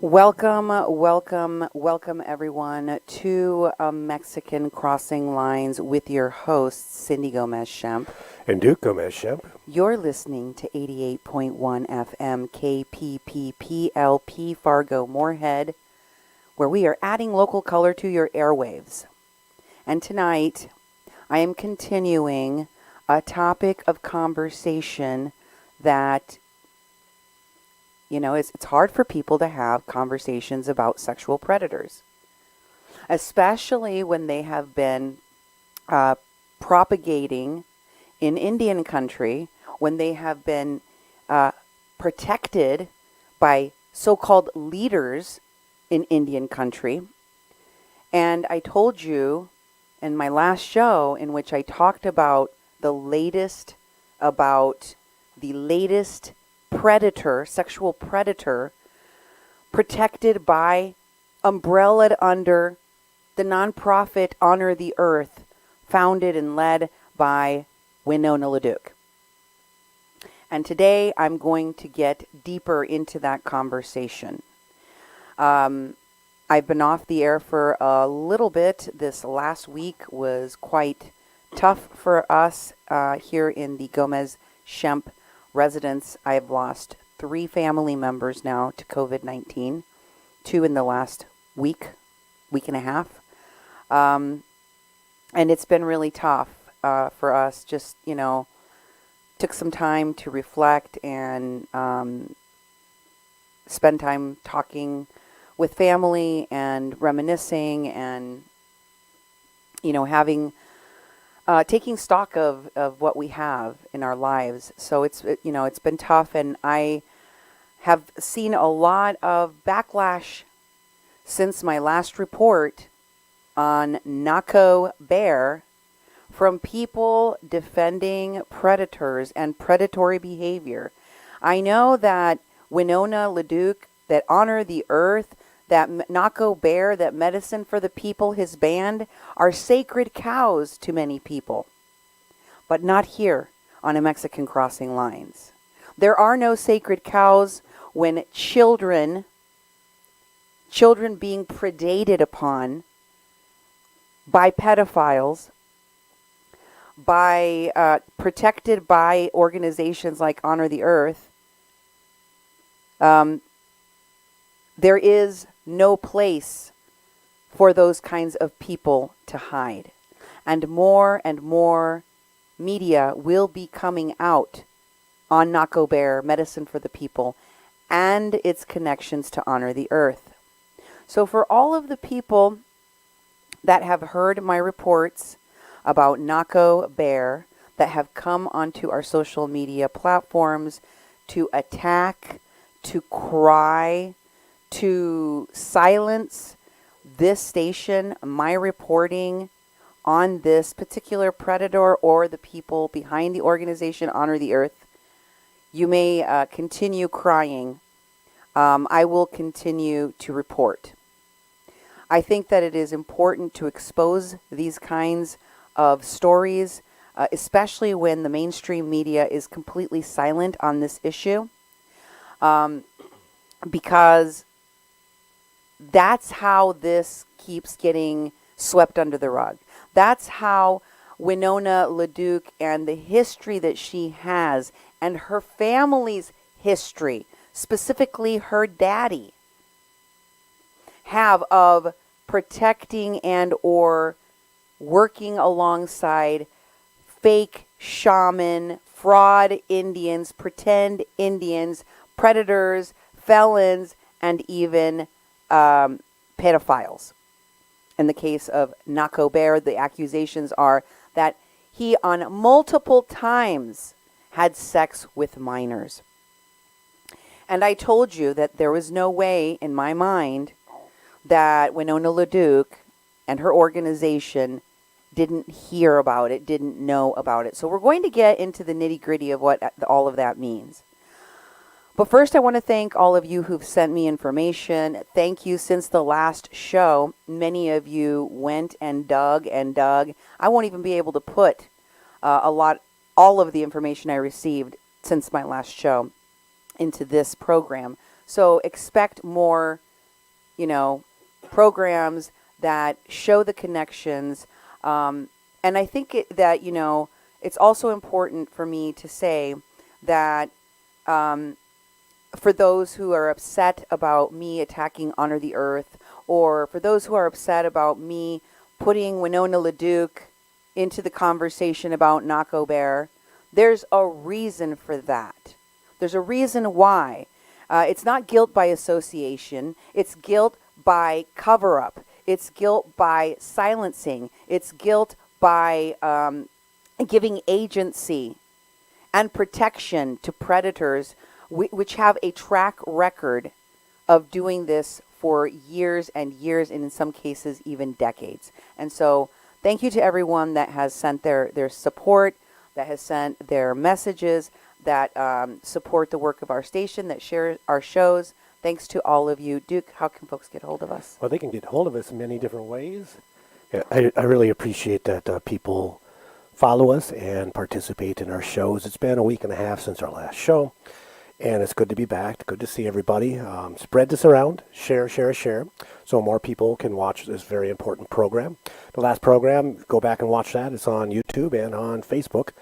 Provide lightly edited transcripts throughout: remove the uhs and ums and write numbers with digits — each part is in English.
Welcome everyone to Mexican Crossing Lines with your hosts, Cindy Gomez-Schempp. And Duke Gomez-Schempp. You're listening to 88.1 FM KPPPLP Fargo Moorhead, where we are adding local color to your airwaves. And tonight, I am continuing a topic of conversation that it's hard for people to have conversations about sexual predators, especially when they have been propagating in Indian country, when they have been protected by so-called leaders in Indian country. And I told you in my last show, in which I talked about the latest predator, sexual predator, protected by, umbrellaed under the nonprofit Honor the Earth, founded and led by Winona LaDuke. And today I'm going to get deeper into that conversation. I've been off the air for a little bit. This last week was quite tough for us here in the Gomez-Schempp residence. I have lost 3 family members now to COVID-19, 2 in the last week and a half. And it's been really tough for us. Just, took some time to reflect and spend time talking with family and reminiscing and, taking stock of what we have in our lives. So it's been tough, and I have seen a lot of backlash since my last report on Nahko bear from people defending predators and predatory behavior. I know that Winona LaDuke, that Honor the Earth, that Nahko bear, that Medicine for the People, his band, are sacred cows to many people. But not here on a Mexican Crossing Lines. There are no sacred cows when children being predated upon by pedophiles, protected by organizations like Honor the Earth. There is no place for those kinds of people to hide. And more media will be coming out on Nahko Bear, Medicine for the People, and its connections to Honor the Earth. So for all of the people that have heard my reports about Nahko Bear, that have come onto our social media platforms to attack, to cry, to silence this station, my reporting on this particular predator or the people behind the organization Honor the Earth, you may continue crying. I will continue to report. I think that it is important to expose these kinds of stories, especially when the mainstream media is completely silent on this issue, because that's how this keeps getting swept under the rug. That's how Winona LaDuke and the history that she has and her family's history, specifically her daddy, have of protecting and or working alongside fake shaman, fraud Indians, pretend Indians, predators, felons, and even pedophiles. In the case of Nahko Bear, the accusations are that he on multiple times had sex with minors. And I told you that there was no way in my mind that Winona LaDuke and her organization didn't hear about it, didn't know about it. So we're going to get into the nitty-gritty of what all of that means. But first, I want to thank all of you who've sent me information. Thank you. Since the last show, many of you went and dug and dug. I won't even be able to put all of the information I received since my last show into this program. So expect more programs that show the connections. And I think that, it's also important for me to say that for those who are upset about me attacking Honor the Earth, or for those who are upset about me putting Winona LaDuke into the conversation about Nahko Bear, there's a reason for that. There's a reason why. It's not guilt by association. It's guilt by cover-up. It's guilt by silencing. It's guilt by giving agency and protection to predators which have a track record of doing this for years and years, and in some cases even decades. And so thank you to everyone that has sent their support, that has sent their messages, that support the work of our station, that share our shows. Thanks to all of you. Duke, how can folks get hold of us? Well, they can get hold of us in many different ways. Yeah, I really appreciate that people follow us and participate in our shows. It's been a week and a half since our last show, and it's good to be back. Good to see everybody. Spread this around. Share, so more people can watch this very important program. The last program, go back and watch that. It's on YouTube and on Facebook.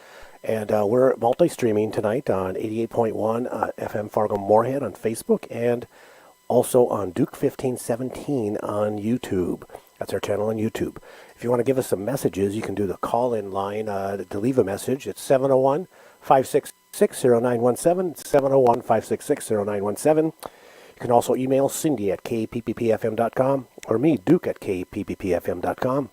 And we're multi-streaming tonight on 88.1 FM Fargo-Moorhead on Facebook, and also on Duke 1517 on YouTube. That's our channel on YouTube. If you want to give us some messages, you can do the call-in line to leave a message. It's 701-566-0917, 701-566-0917. You can also email Cindy at kpppfm.com or me, Duke, at kpppfm.com.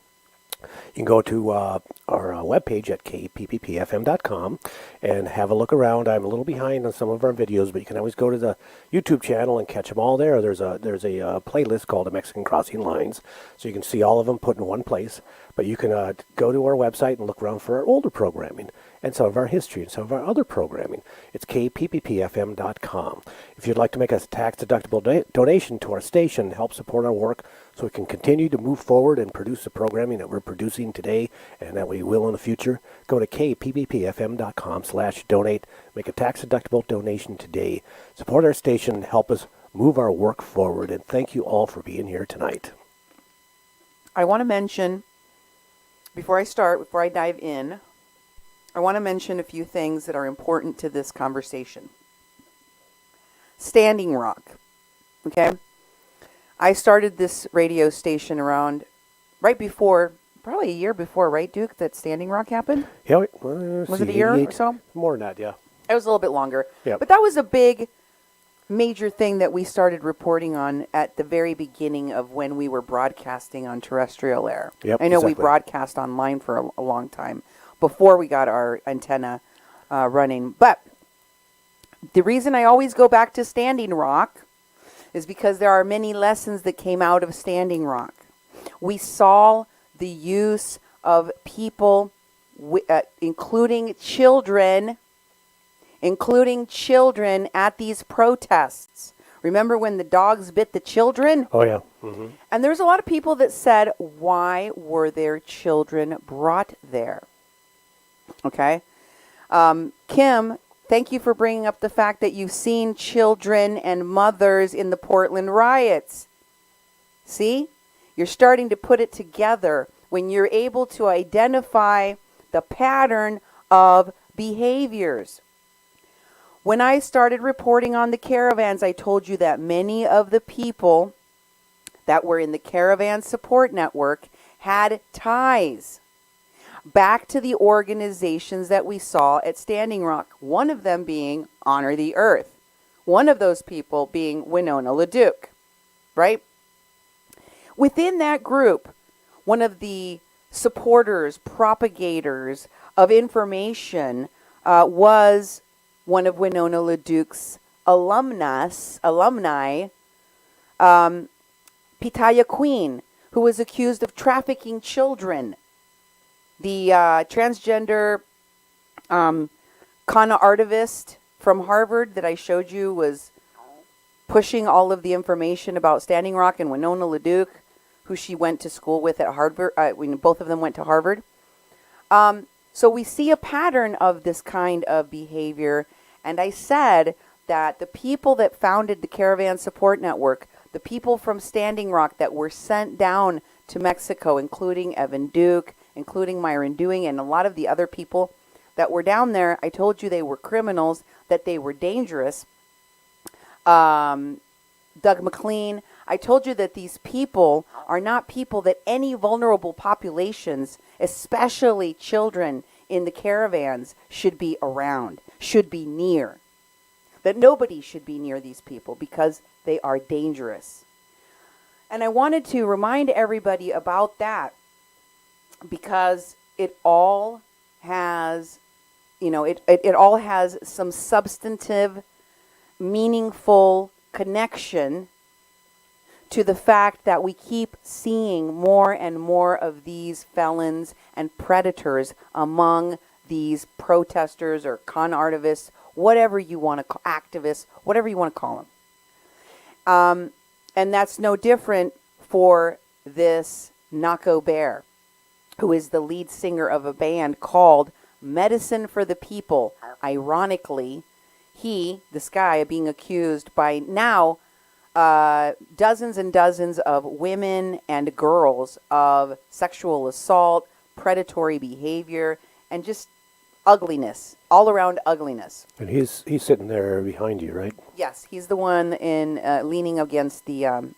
You can go to our webpage at kpppfm.com and have a look around. I'm a little behind on some of our videos, but you can always go to the YouTube channel and catch them all there. There's a playlist called The Mexican Crossing Lines, so you can see all of them put in one place. But you can go to our website and look around for our older programming and some of our history and some of our other programming. It's kpppfm.com. If you'd like to make a tax-deductible donation to our station, help support our work so we can continue to move forward and produce the programming that we're producing today and that we will in the future, go to kpppfm.com/donate. Make a tax-deductible donation today. Support our station and help us move our work forward. And thank you all for being here tonight. I want to mention, before I dive in, I want to mention a few things that are important to this conversation. Standing Rock, okay? I started this radio station around right before, probably a year before, right, Duke, that Standing Rock happened? Yeah. Was it a year or so? More than that, yeah. It was a little bit longer. Yep. But that was a big, major thing that we started reporting on at the very beginning of when we were broadcasting on terrestrial air. Yep, I know exactly. We broadcast online for a long time before we got our antenna running. But the reason I always go back to Standing Rock is because there are many lessons that came out of Standing Rock. We saw the use of people, including children at these protests. Remember when the dogs bit the children? Oh, yeah. Mm-hmm. And there's a lot of people that said, why were their children brought there? Okay. Kim, thank you for bringing up the fact that you've seen children and mothers in the Portland riots. See? You're starting to put it together when you're able to identify the pattern of behaviors. When I started reporting on the caravans, I told you that many of the people that were in the Caravan Support Network had ties back to the organizations that we saw at Standing Rock, one of them being Honor the Earth, one of those people being Winona LaDuke, right? Within that group, one of the supporters, propagators of information was one of Winona LaDuke's alumni, Pitaya Queen, who was accused of trafficking children. The transgender con artivist from Harvard that I showed you was pushing all of the information about Standing Rock and Winona LaDuke, who she went to school with at Harvard. Both of them went to Harvard. So we see a pattern of this kind of behavior. And I said that the people that founded the Caravan Support Network, the people from Standing Rock that were sent down to Mexico, including Evan Duke, including Myron Dewing, and a lot of the other people that were down there. I told you they were criminals, that they were dangerous. Doug McLean, I told you that these people are not people that any vulnerable populations, especially children in the caravans, should be around, should be near. That nobody should be near these people because they are dangerous. And I wanted to remind everybody about that because it all has, it all has some substantive, meaningful connection to the fact that we keep seeing more and more of these felons and predators among these protesters or con artists, whatever you want to call, activists, whatever you want to call them. And that's no different for this Nahko Bear, who is the lead singer of a band called Medicine for the People. Ironically, this guy, being accused by now dozens and dozens of women and girls of sexual assault, predatory behavior, and just ugliness, all around ugliness. And he's sitting there behind you, right? Yes, he's the one in leaning against the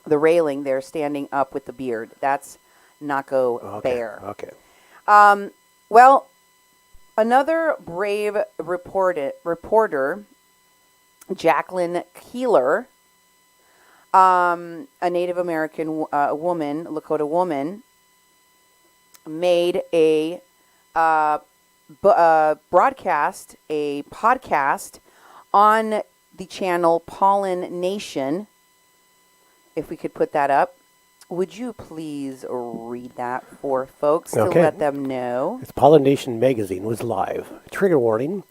railing there, standing up with the beard. That's Nahko Bear. Okay. Well, another brave reporter, Jacqueline Keeler, a Native American woman, Lakota woman, made a broadcast, a podcast on the channel Pollen Nation. If we could put that up. Would you please read that for folks to let them know? It's Pollen Nation Magazine was live. Trigger warning.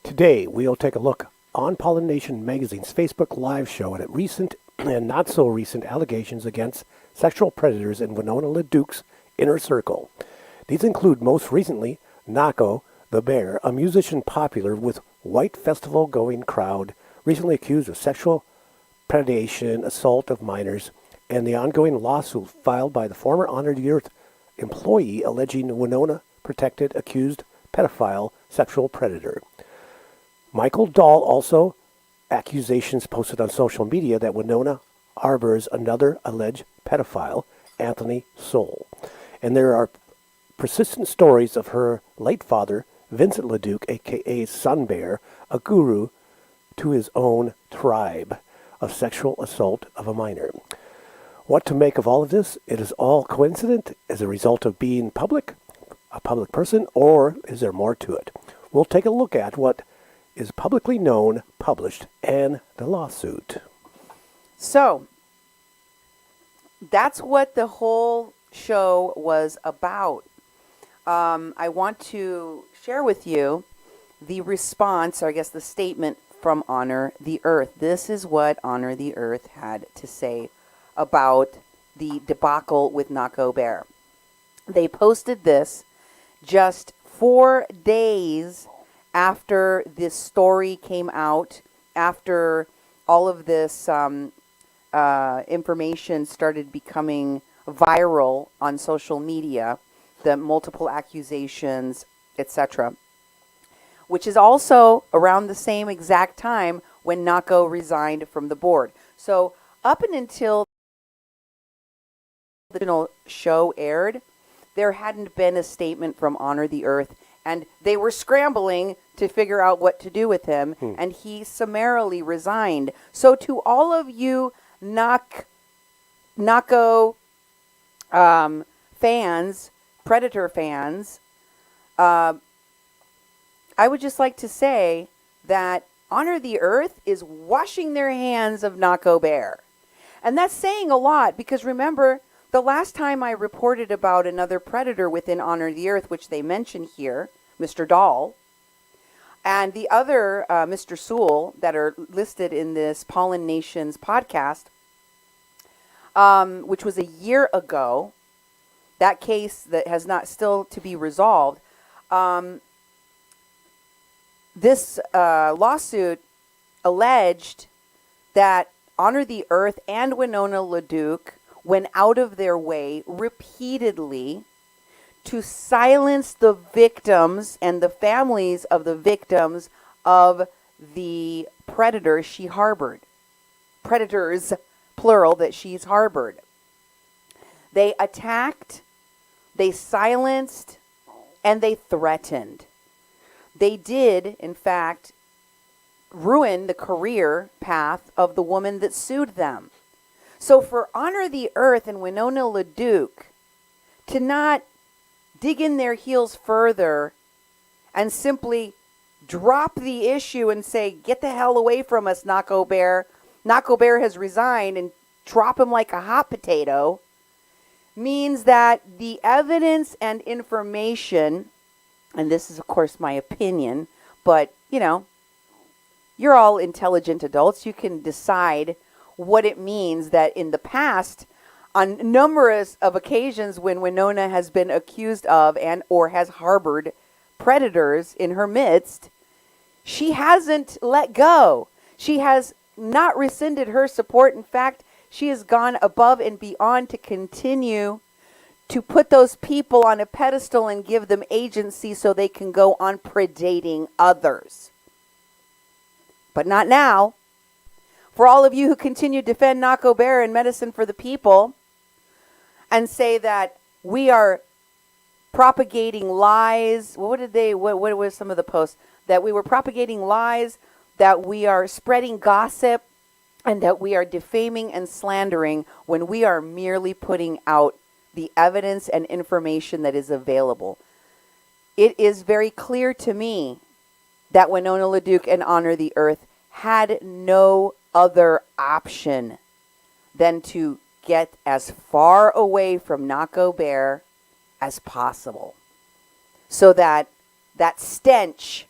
Today, we'll take a look on Pollen Nation Magazine's Facebook Live show at recent and not so recent allegations against sexual predators in Winona LaDuke's inner circle. These include most recently Nahko the Bear, a musician popular with white festival-going crowd, recently accused of sexual predation, assault of minors, and the ongoing lawsuit filed by the former Honor the Earth employee alleging Winona protected accused pedophile sexual predator. Michael Dahl also accusations posted on social media that Winona harbors another alleged pedophile, Anthony Soule. And there are persistent stories of her late father, Vincent LaDuke, a.k.a. Sun Bear, a guru to his own tribe of sexual assault of a minor. What to make of all of this? It is all coincident as a result of being a public person, or is there more to it? We'll take a look at what is publicly known, published, and the lawsuit. So, that's what the whole show was about. I want to share with you the response, or I guess the statement from Honor the Earth. This is what Honor the Earth had to say about the debacle with Nahko Bear. They posted this just 4 days after this story came out, after all of this information started becoming viral on social media, the multiple accusations, etc., which is also around the same exact time when Nahko resigned from the board. So up and until the original show aired, there hadn't been a statement from Honor the Earth, and they were scrambling to figure out what to do with him, and he summarily resigned. So to all of you Nahko fans, Predator fans, I would just like to say that Honor the Earth is washing their hands of Nahko Bear. And that's saying a lot, because remember, the last time I reported about another predator within Honor the Earth, which they mention here, Mr. Dahl, and the other Mr. Soule that are listed in this Pollen Nations podcast, which was a year ago, that case that has not still to be resolved, this lawsuit alleged that Honor the Earth and Winona LaDuke went out of their way repeatedly to silence the victims and the families of the victims of the predators she harbored. Predators, plural, that she's harbored. They attacked, they silenced, and they threatened. They did, in fact, ruin the career path of the woman that sued them. So for Honor the Earth and Winona LaDuke to not dig in their heels further and simply drop the issue and say, get the hell away from us, Nahko Bear. Nahko Bear has resigned, and drop him like a hot potato, means that the evidence and information, and this is of course my opinion, but you're all intelligent adults. You can decide what it means that in the past, on numerous of occasions when Winona has been accused of and or has harbored predators in her midst, she hasn't let go. She has not rescinded her support. In fact, she has gone above and beyond to continue to put those people on a pedestal and give them agency so they can go on predating others. But not now. For all of you who continue to defend Nahko Bear and Medicine for the People and say that we are propagating lies. What were some of the posts? That we were propagating lies, that we are spreading gossip, and that we are defaming and slandering when we are merely putting out the evidence and information that is available. It is very clear to me that Winona LaDuke and Honor the Earth had no other option than to get as far away from Nahko Bear as possible so that that stench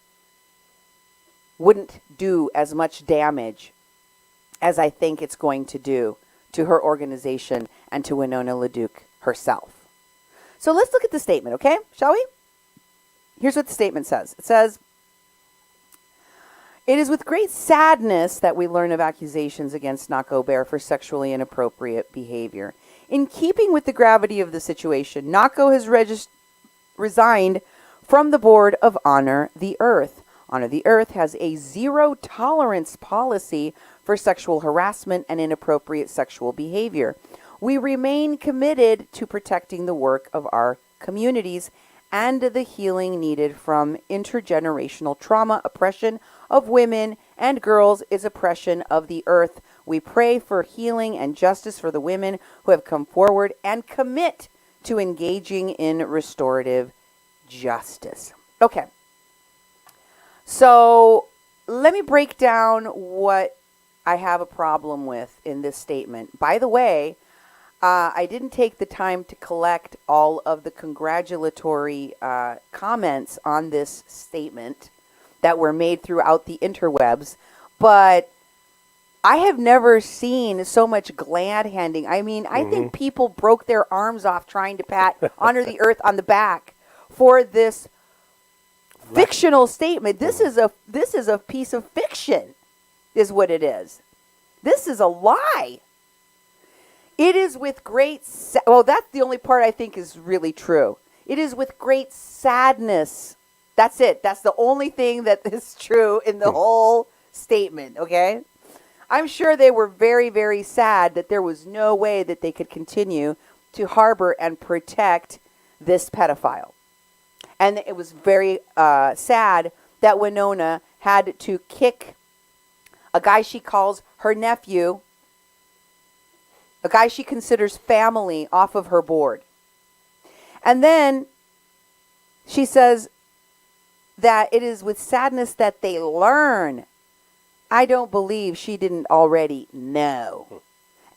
wouldn't do as much damage as I think it's going to do to her organization and to Winona LaDuke herself. So let's look at the statement, okay? Shall we? Here's what the statement says. It says, "It is with great sadness that we learn of accusations against Nahko Bear for sexually inappropriate behavior. In keeping with the gravity of the situation, Nahko has resigned from the board of Honor the Earth. Honor the Earth has a zero-tolerance policy for sexual harassment and inappropriate sexual behavior. We remain committed to protecting the work of our communities and the healing needed from intergenerational trauma. Oppression of women and girls is oppression of the earth. We pray for healing and justice for the women who have come forward and commit to engaging in restorative justice." Okay. So let me break down what I have a problem with in this statement. By the way, I didn't take the time to collect all of the congratulatory comments on this statement that were made throughout the interwebs, but I have never seen so much glad handing. I mean, I think people broke their arms off trying to pat Honor the Earth on the back for this fictional statement. This is a piece of fiction, is what it is. This is a lie. It is with great well, that's the only part I think is really true. It is with great sadness. That's it. That's the only thing that is true in the whole statement, okay? I'm sure they were very, very sad that there was no way that they could continue to harbor and protect this pedophile. And it was very sad that Winona had to kick a guy she calls her nephew, a guy she considers family, off of her board. And then she says that it is with sadness that they learn. I don't believe she didn't already know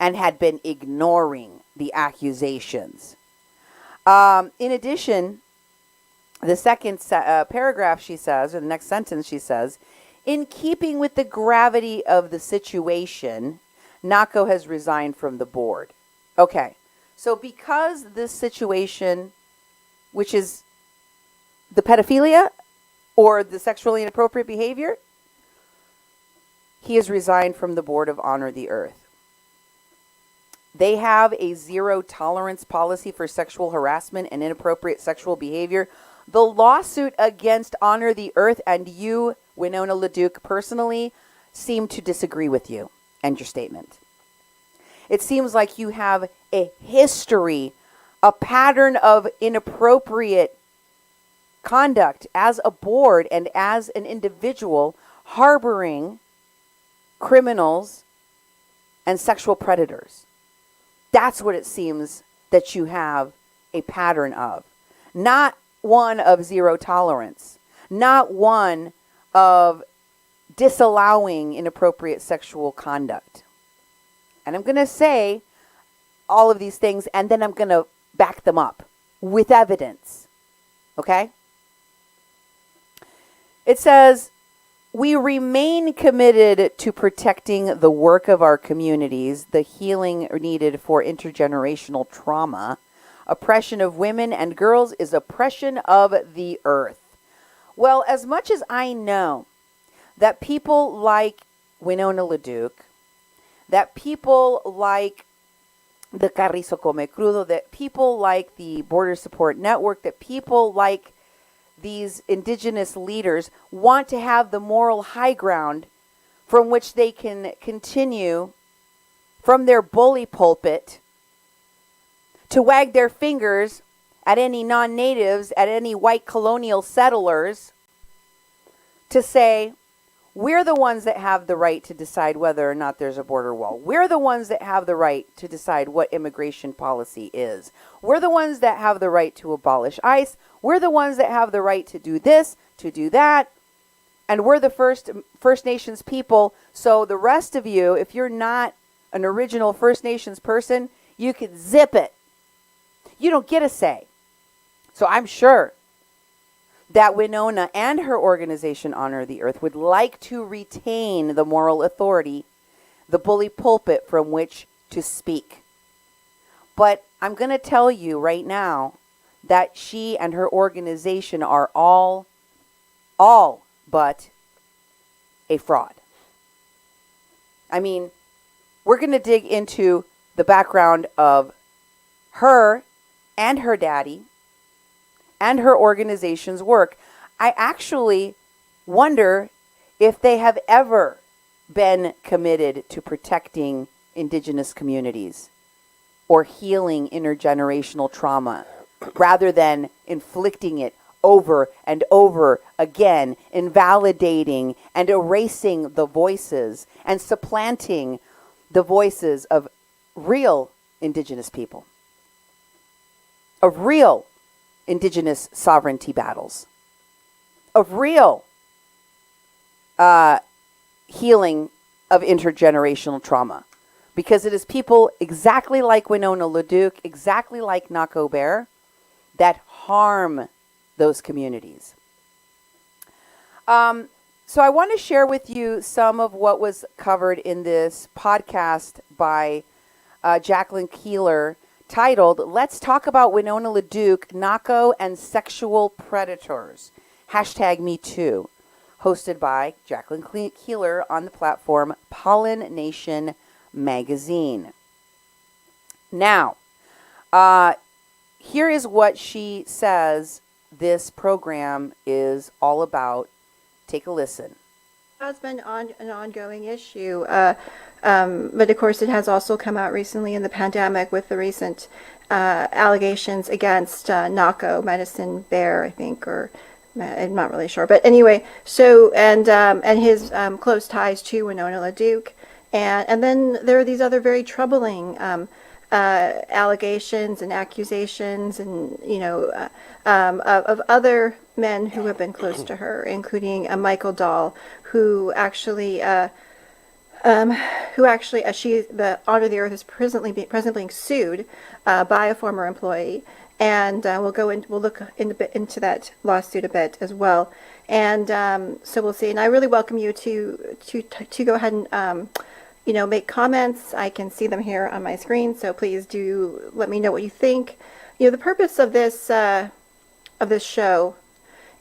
and had been ignoring the accusations. In addition, the second paragraph she says, or the next sentence she says, "In keeping with the gravity of the situation, Nahko has resigned from the board." Okay, so because this situation, which is the pedophilia or the sexually inappropriate behavior, he has resigned from the board of Honor the Earth. They have a zero tolerance policy for sexual harassment and inappropriate sexual behavior. The lawsuit against Honor the Earth and you, Winona LaDuke, personally seem to disagree with you and your statement. It seems like you have a history, a pattern of inappropriate conduct as a board and as an individual, harboring criminals and sexual predators. That's what it seems that you have a pattern of. Not one of zero tolerance. Not one of disallowing inappropriate sexual conduct. And I'm going to say all of these things, and then I'm going to back them up with evidence. Okay? It says, we remain committed to protecting the work of our communities, the healing needed for intergenerational trauma. Oppression of women and girls is oppression of the earth. Well, as much as I know that people like Winona LaDuke, that people like the Carrizo Come Crudo, that people like the Border Support Network, that people like these indigenous leaders want to have the moral high ground from which they can continue from their bully pulpit to wag their fingers at any non-natives, at any white colonial settlers, to say, we're the ones that have the right to decide whether or not there's a border wall. We're the ones that have the right to decide what immigration policy is. We're the ones that have the right to abolish ICE. We're the ones that have the right to do this, to do that. And we're the First Nations people. So the rest of you, if you're not an original First Nations person, you can zip it. You don't get a say. So I'm sure that Winona and her organization Honor the Earth would like to retain the moral authority, the bully pulpit from which to speak. But I'm going to tell you right now that she and her organization are all but a fraud. I mean, we're going to dig into the background of her and her daddy and her organization's work. I actually wonder if they have ever been committed to protecting indigenous communities or healing intergenerational trauma rather than inflicting it over and over again, invalidating and erasing the voices and supplanting the voices of real indigenous people, of real indigenous sovereignty battles, of real healing of intergenerational trauma. Because it is people exactly like Winona LaDuke, exactly like Nahko Bear, that harm those communities. So I want to share with you some of what was covered in this podcast by Jacqueline Keeler, titled, Let's Talk About Winona LaDuke, Nahko, and Sexual Predators. #MeToo. Hosted by Jacqueline Keeler on the platform Pollen Nation Magazine. Now, here is what she says this program is all about. Take a listen. It has been an ongoing issue, but of course it has also come out recently in the pandemic with the recent allegations against Nahko, Medicine Bear, I think, or I'm not really sure. But anyway, so, and his close ties to Winona LaDuke. And then there are these other very troubling allegations and accusations and, of other men who have been close to her, including Michael Dahl, who actually, the Honor the Earth is presently being sued by a former employee. And we'll look into that lawsuit a bit as well. And so we'll see. And I really welcome you to go ahead and make comments. I can see them here on my screen, so please do let me know what you think. The purpose of this show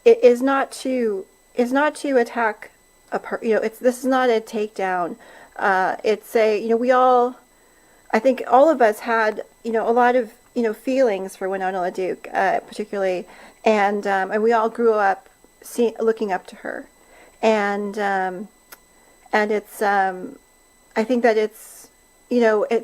is not to attack this is not a takedown. It's a, we all, I think all of us had, a lot of, feelings for Winona LaDuke, particularly, and we all grew up looking up to her, and it's, I think that it's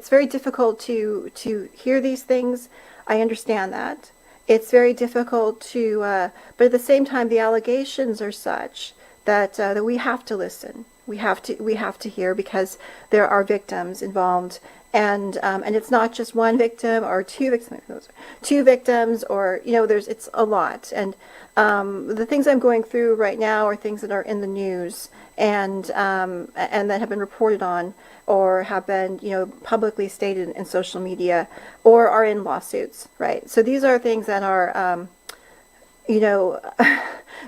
very difficult to hear these things. I understand that. It's very difficult but at the same time, the allegations are such that we have to listen. We have to hear, because there are victims involved, and it's not just one victim or two victims, or it's a lot. And the things I'm going through right now are things that are in the news, and that have been reported on, or have been publicly stated in social media, or are in lawsuits. Right. So these are things that are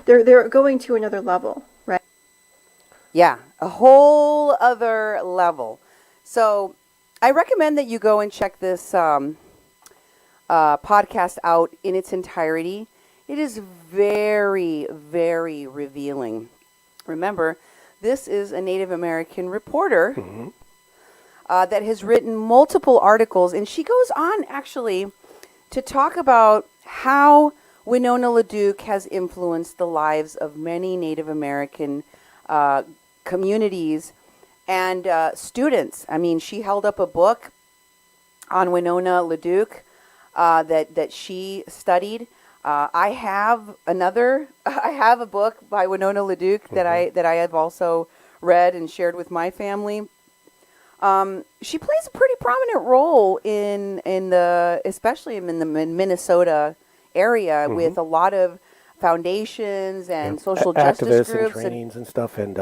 they're going to another level. Right. Yeah, a whole other level. So I recommend that you go and check this podcast out in its entirety. It is very, very revealing. Remember, this is a Native American reporter that has written multiple articles, and she goes on actually to talk about how Winona LaDuke has influenced the lives of many Native American communities and students. I mean, she held up a book on Winona LaDuke that she studied. I have a book by Winona LaDuke that I have also read and shared with my family. She plays a pretty prominent role especially in the Minnesota area, with a lot of foundations and social justice activists groups and trainings and stuff. And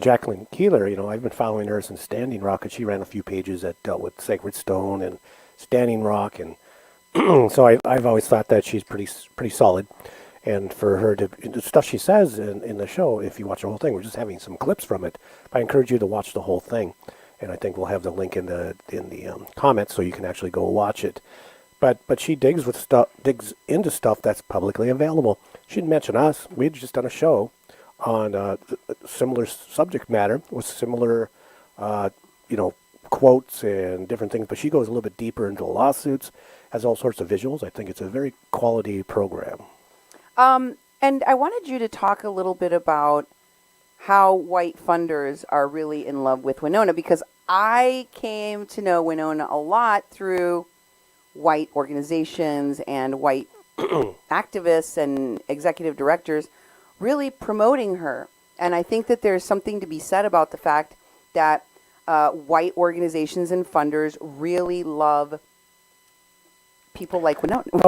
Jacqueline Keeler, I've been following her since Standing Rock, and she ran a few pages that dealt with Sacred Stone and Standing Rock, and so I've always thought that she's pretty solid. And for her the stuff she says in the show, if you watch the whole thing, we're just having some clips from it. I encourage you to watch the whole thing, and I think we'll have the link in the comments so you can actually go watch it. But she digs into stuff that's publicly available. She didn't mention us. We had just done a show on similar subject matter with similar, quotes and different things. But she goes a little bit deeper into lawsuits, has all sorts of visuals. I think it's a very quality program. And I wanted you to talk a little bit about how white funders are really in love with Winona, because I came to know Winona a lot through white organizations and white activists and executive directors really promoting her. And I think that there's something to be said about the fact that white organizations and funders really love people like Winona, and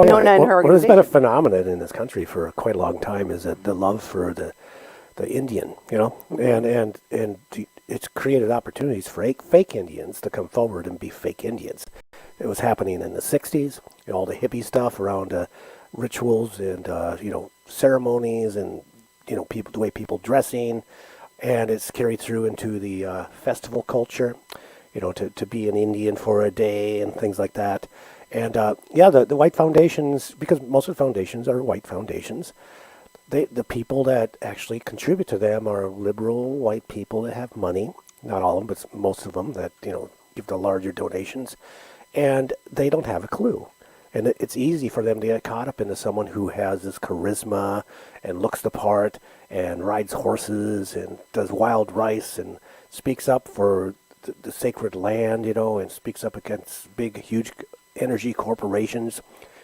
her organization. What has been a phenomenon in this country for quite a long time is that the love for the Indian, and it's created opportunities for fake Indians to come forward and be fake Indians. It was happening in the 60s, all the hippie stuff around rituals and, ceremonies and, the way people dressing. And it's carried through into the festival culture, to be an Indian for a day and things like that. And, the white foundations, because most of the foundations are white foundations, the people that actually contribute to them are liberal white people that have money. Not all of them, but most of them that, give the larger donations. And they don't have a clue. And it's easy for them to get caught up into someone who has this charisma and looks the part and rides horses and does wild rice and speaks up for the sacred land, and speaks up against big, huge energy corporations.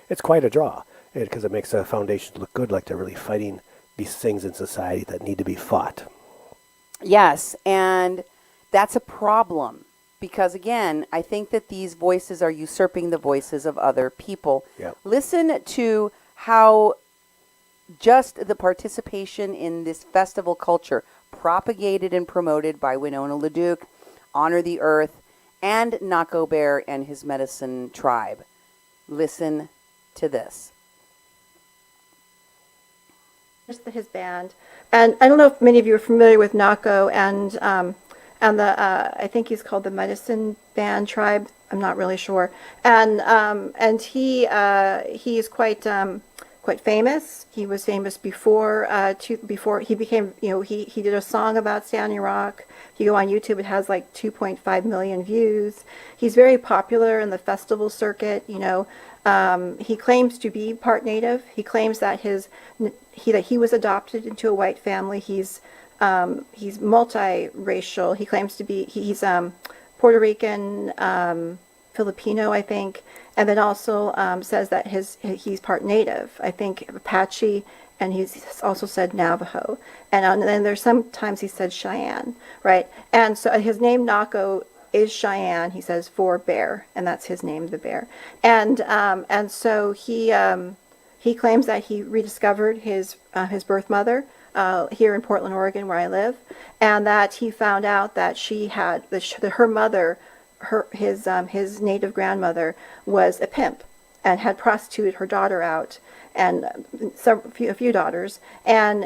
It's quite a draw, because it makes the foundations look good, like they're really fighting these things in society that need to be fought. Yes, and that's a problem. Because, again, I think that these voices are usurping the voices of other people. Yep. Listen to how just the participation in this festival culture, propagated and promoted by Winona LaDuke, Honor the Earth, and Nahko Bear and his medicine tribe. Listen to this. His band. And I don't know if many of you are familiar with Nahko and I think he's called the Medicine Band Tribe. I'm not really sure. And he's quite quite famous. He was famous before he became, he did a song about Standing Rock. If you go on YouTube, it has like 2.5 million views. He's very popular in the festival circuit. He claims to be part Native. He claims that he was adopted into a white family. He's multiracial. He claims to be he's Puerto Rican, Filipino, I think, and then also says that he's part Native. I think Apache, and he's also said Navajo, and then there's sometimes he said Cheyenne, right? And so his name Nahko is Cheyenne. He says for bear, and that's his name, the bear. And so he claims that he rediscovered his birth mother here in Portland, Oregon, where I live, and that he found out that she had her mother, his native grandmother, was a pimp and had prostituted her daughter out, and a few daughters, and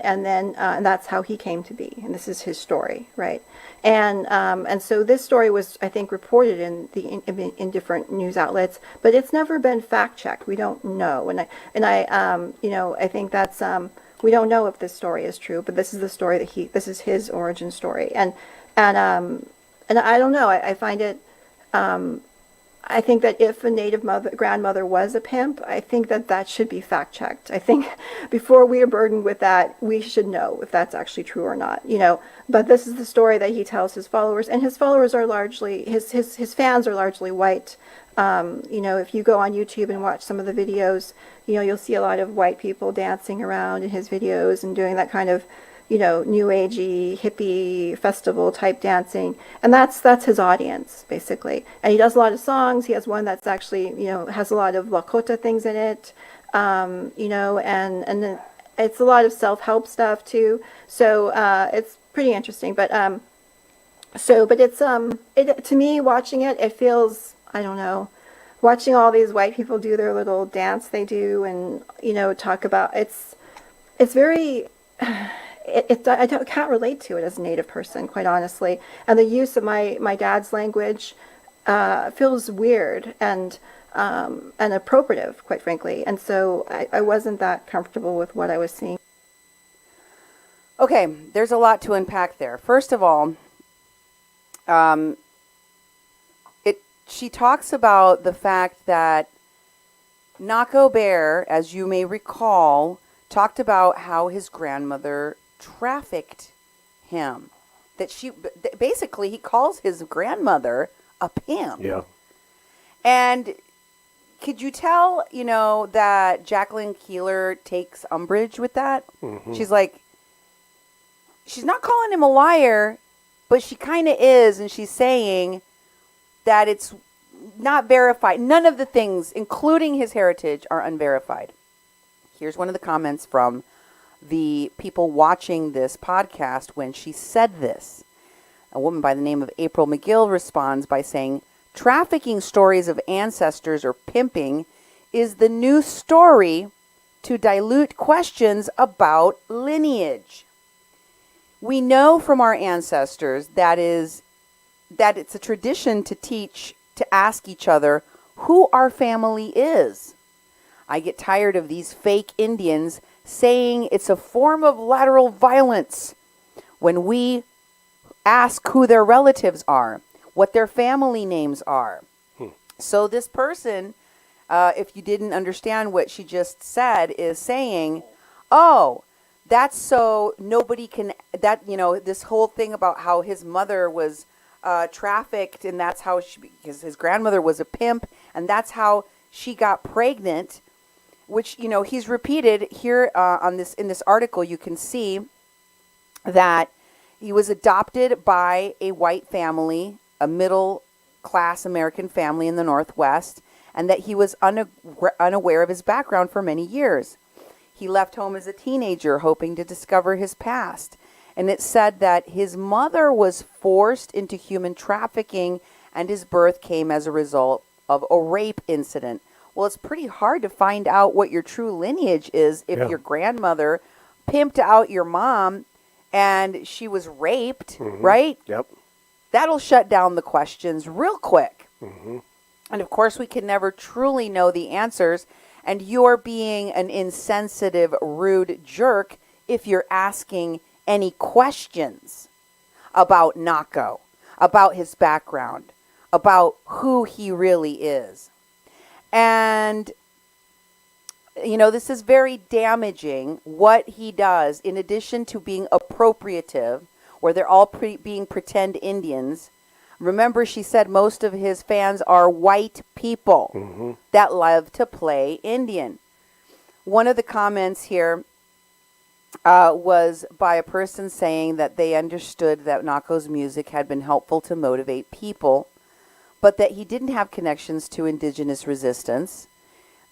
that's how he came to be, and this is his story, right? And so this story was, I think, reported in different news outlets, but it's never been fact checked. We don't know, and I think that's we don't know if this story is true, but this is the story this is his origin story, and I don't know. I find it. I think that if a native grandmother was a pimp, I think that should be fact checked. I think before we are burdened with that, we should know if that's actually true or not. But this is the story that he tells his followers, and his followers are largely his fans are largely white. If you go on YouTube and watch some of the videos, you'll see a lot of white people dancing around in his videos and doing that kind of new agey hippie festival type dancing, and that's his audience basically. And he does a lot of songs. He has one that's actually has a lot of Lakota things in it, and then it's a lot of self-help stuff too. So it's pretty interesting. But it's to me, watching it feels, I don't know, watching all these white people do their little dance they do, and talk about it's very. I can't relate to it as a Native person, quite honestly. And the use of my dad's language feels weird and appropriative, quite frankly. And so I wasn't that comfortable with what I was seeing. Okay, there's a lot to unpack there. First of all, she talks about the fact that Nahko Bear, as you may recall, talked about how his grandmother trafficked him. That basically he calls his grandmother a pimp. Yeah. And could you tell, that Jacqueline Keeler takes umbrage with that? Mm-hmm. She's like, she's not calling him a liar, but she kind of is, and she's saying that it's not verified. None of the things, including his heritage, are unverified. Here's one of the comments from the people watching this podcast when she said this. A woman by the name of April McGill responds by saying, trafficking stories of ancestors or pimping is the new story to dilute questions about lineage. We know from our ancestors that it's a tradition to ask each other who our family is. I get tired of these fake Indians saying it's a form of lateral violence when we ask who their relatives are, what their family names are. So this person, if you didn't understand what she just said, is saying, oh, that's so nobody can, this whole thing about how his mother was trafficked, and that's how because his grandmother was a pimp, and that's how she got pregnant. Which, he's repeated here in this article. You can see that he was adopted by a white family, a middle-class American family in the Northwest, and that he was unaware of his background for many years. He left home as a teenager, hoping to discover his past. And it said that his mother was forced into human trafficking, and his birth came as a result of a rape incident. Well, it's pretty hard to find out what your true lineage is if your grandmother pimped out your mom and she was raped, right? Yep. That'll shut down the questions real quick. Mm-hmm. And of course, we can never truly know the answers. And you're being an insensitive, rude jerk if you're asking any questions about Nahko, about his background, about who he really is. And, this is very damaging what he does, in addition to being appropriative, where they're all being pretend Indians. Remember, she said most of his fans are white people that love to play Indian. One of the comments here was by a person saying that they understood that Nahko's music had been helpful to motivate people, but that he didn't have connections to indigenous resistance,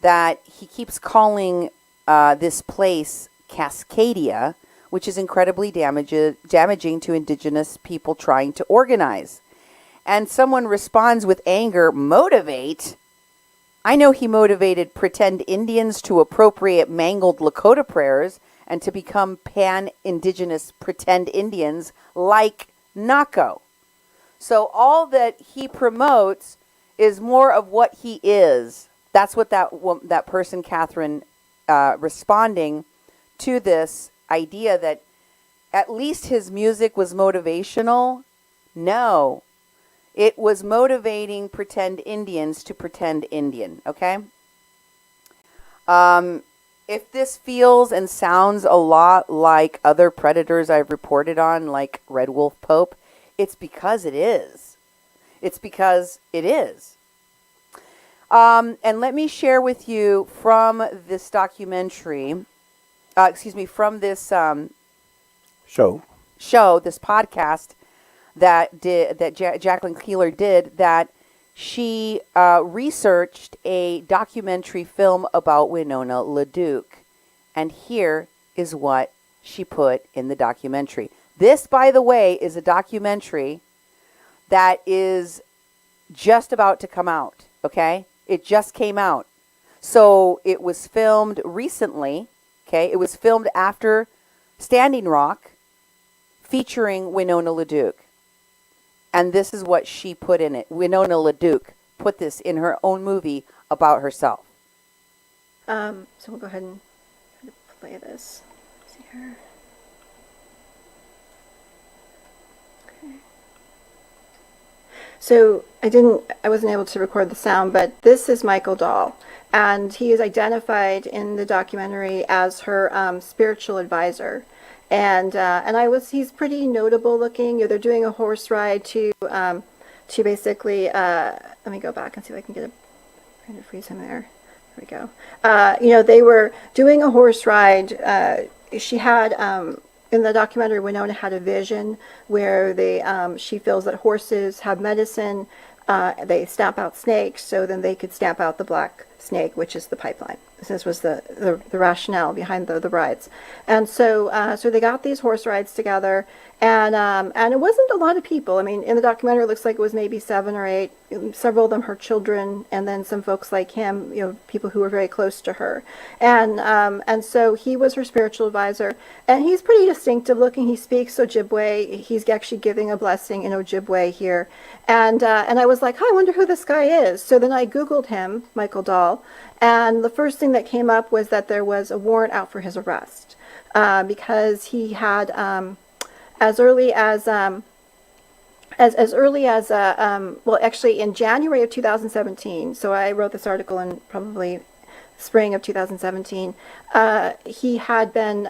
that he keeps calling this place Cascadia, which is incredibly damaging to indigenous people trying to organize. And someone responds with anger, motivate? I know he motivated pretend Indians to appropriate mangled Lakota prayers and to become pan-indigenous pretend Indians like Nahko. So all that he promotes is more of what he is. That's what that person, Catherine, responding to this idea that at least his music was motivational. No, it was motivating pretend Indians to pretend Indian, okay? If this feels and sounds a lot like other predators I've reported on, like Red Wolf Pope, it's because it is. It's because it is. And let me share with you from this documentary, from this show, this podcast that Jacqueline Keeler did, that she researched a documentary film about Winona LaDuke. And here is what she put in the documentary. This, by the way, is a documentary that is just about to come out, okay? It just came out. So it was filmed recently, okay? It was filmed after Standing Rock, featuring Winona LaDuke. And this is what she put in it. Winona LaDuke put this in her own movie about herself. So we'll go ahead and play this. Let's see here. Okay. So I wasn't able to record the sound, but this is Michael Dahl, and he is identified in the documentary as her spiritual advisor. And he's pretty notable looking. They're doing a horse ride to basically, let me go back and see if I can trying to freeze him there. There we go. They were doing a horse ride. She had, in the documentary, Winona had a vision where she feels that horses have medicine. They stamp out snakes, so then they could stamp out the black snake, which is the pipeline. This was the rationale behind the rides. And so they got these horse rides together, and it wasn't a lot of people. I mean, in the documentary, it looks like it was maybe 7 or 8, several of them her children, and then some folks like him, people who were very close to her. And so he was her spiritual advisor, and he's pretty distinctive looking. He speaks Ojibwe. He's actually giving a blessing in Ojibwe here. And I was like, I wonder who this guy is. So then I Googled him, Michael Dahl, and the first thing that came up was that there was a warrant out for his arrest because he had, as early as actually in January of 2017. So I wrote this article in probably spring of 2017. He had been,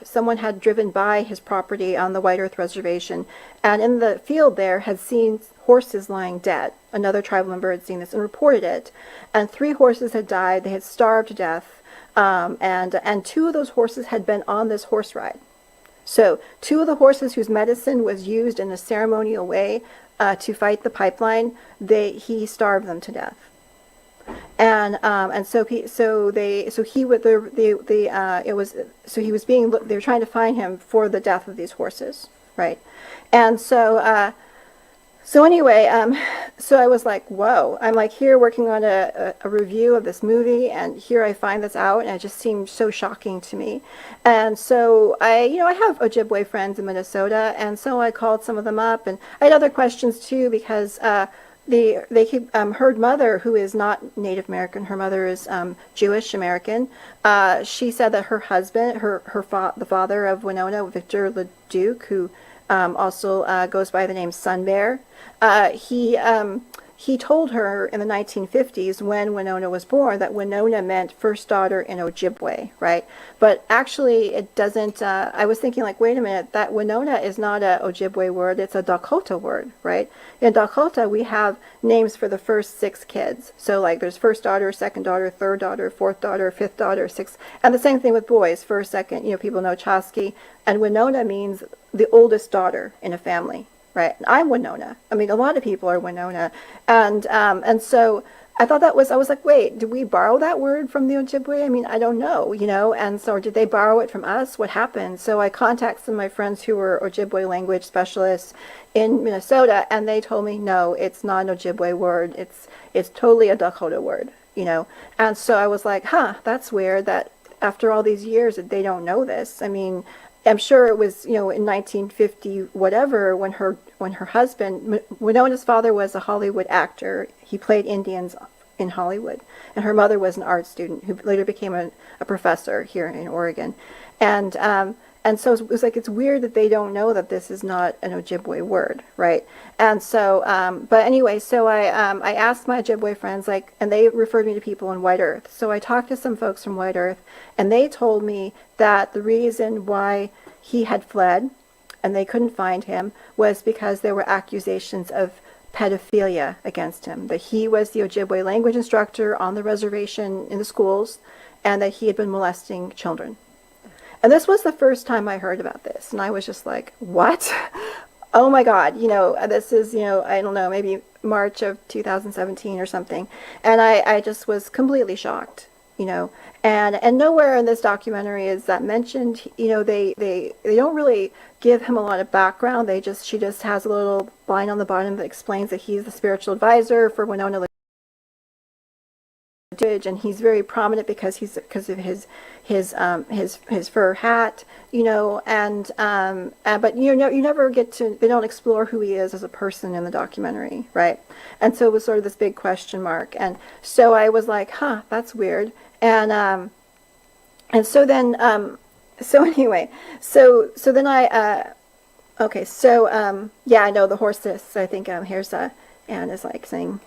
someone had driven by his property on the White Earth Reservation, and in the field there had seen horses lying dead. Another tribal member had seen this and reported it, and 3 horses had died. They had starved to death, and 2 of those horses had been on this horse ride. So 2 of the horses whose medicine was used in a ceremonial way to fight the pipeline, he starved them to death. And they were trying to find him for the death of these horses, right? And so anyway, so I was like, whoa, I'm like here working on a review of this movie, and here I find this out, and it just seemed so shocking to me. And so I have Ojibwe friends in Minnesota, and so I called some of them up, and I had other questions too, because her mother, who is not Native American, her mother is Jewish American. She said that her husband, the father of Winona, Victor LaDuke, who also goes by the name Sun Bear, he told her in the 1950s when Winona was born that Winona meant first daughter in Ojibwe, right? But actually it doesn't, I was thinking like, wait a minute, that Winona is not a Ojibwe word, it's a Dakota word, right? In Dakota we have names for the first 6 kids. So like there's first daughter, second daughter, third daughter, fourth daughter, fifth daughter, sixth, and the same thing with boys, first, second, people know Chosky, and Winona means the oldest daughter in a family. Right, I'm Winona. I mean, a lot of people are Winona, and so I thought I was like, wait, did we borrow that word from the Ojibwe? I mean, I don't know, and so did they borrow it from us? What happened? So I contacted some of my friends who were Ojibwe language specialists in Minnesota, and they told me, no, it's not an Ojibwe word. It's totally a Dakota word, And so I was like, that's weird that after all these years that they don't know this. I mean, I'm sure it was, in 1950 whatever, when her husband, Winona's father was a Hollywood actor. He played Indians in Hollywood, and her mother was an art student who later became a professor here in Oregon, and so it was like, it's weird that they don't know that this is not an Ojibwe word, right? And so, but anyway, so I asked my Ojibwe friends, and they referred me to people in White Earth. So I talked to some folks from White Earth, and they told me that the reason why he had fled and they couldn't find him was because there were accusations of pedophilia against him, that he was the Ojibwe language instructor on the reservation in the schools, and that he had been molesting children. And this was the first time I heard about this, and I was just like, what? Oh my God, this is, I don't know, maybe March of 2017 or something, and I just was completely shocked, and nowhere in this documentary is that mentioned. They don't really give him a lot of background. She just has a little line on the bottom that explains that he's the spiritual advisor for Winona LaDuke, and he's very prominent because of his fur hat, but you never get to, they don't explore who he is as a person in the documentary, right? And so it was sort of this big question mark, and so I was like, that's weird, and so then so anyway, so then okay, so yeah, I know the horses. I think here's Anne is like saying,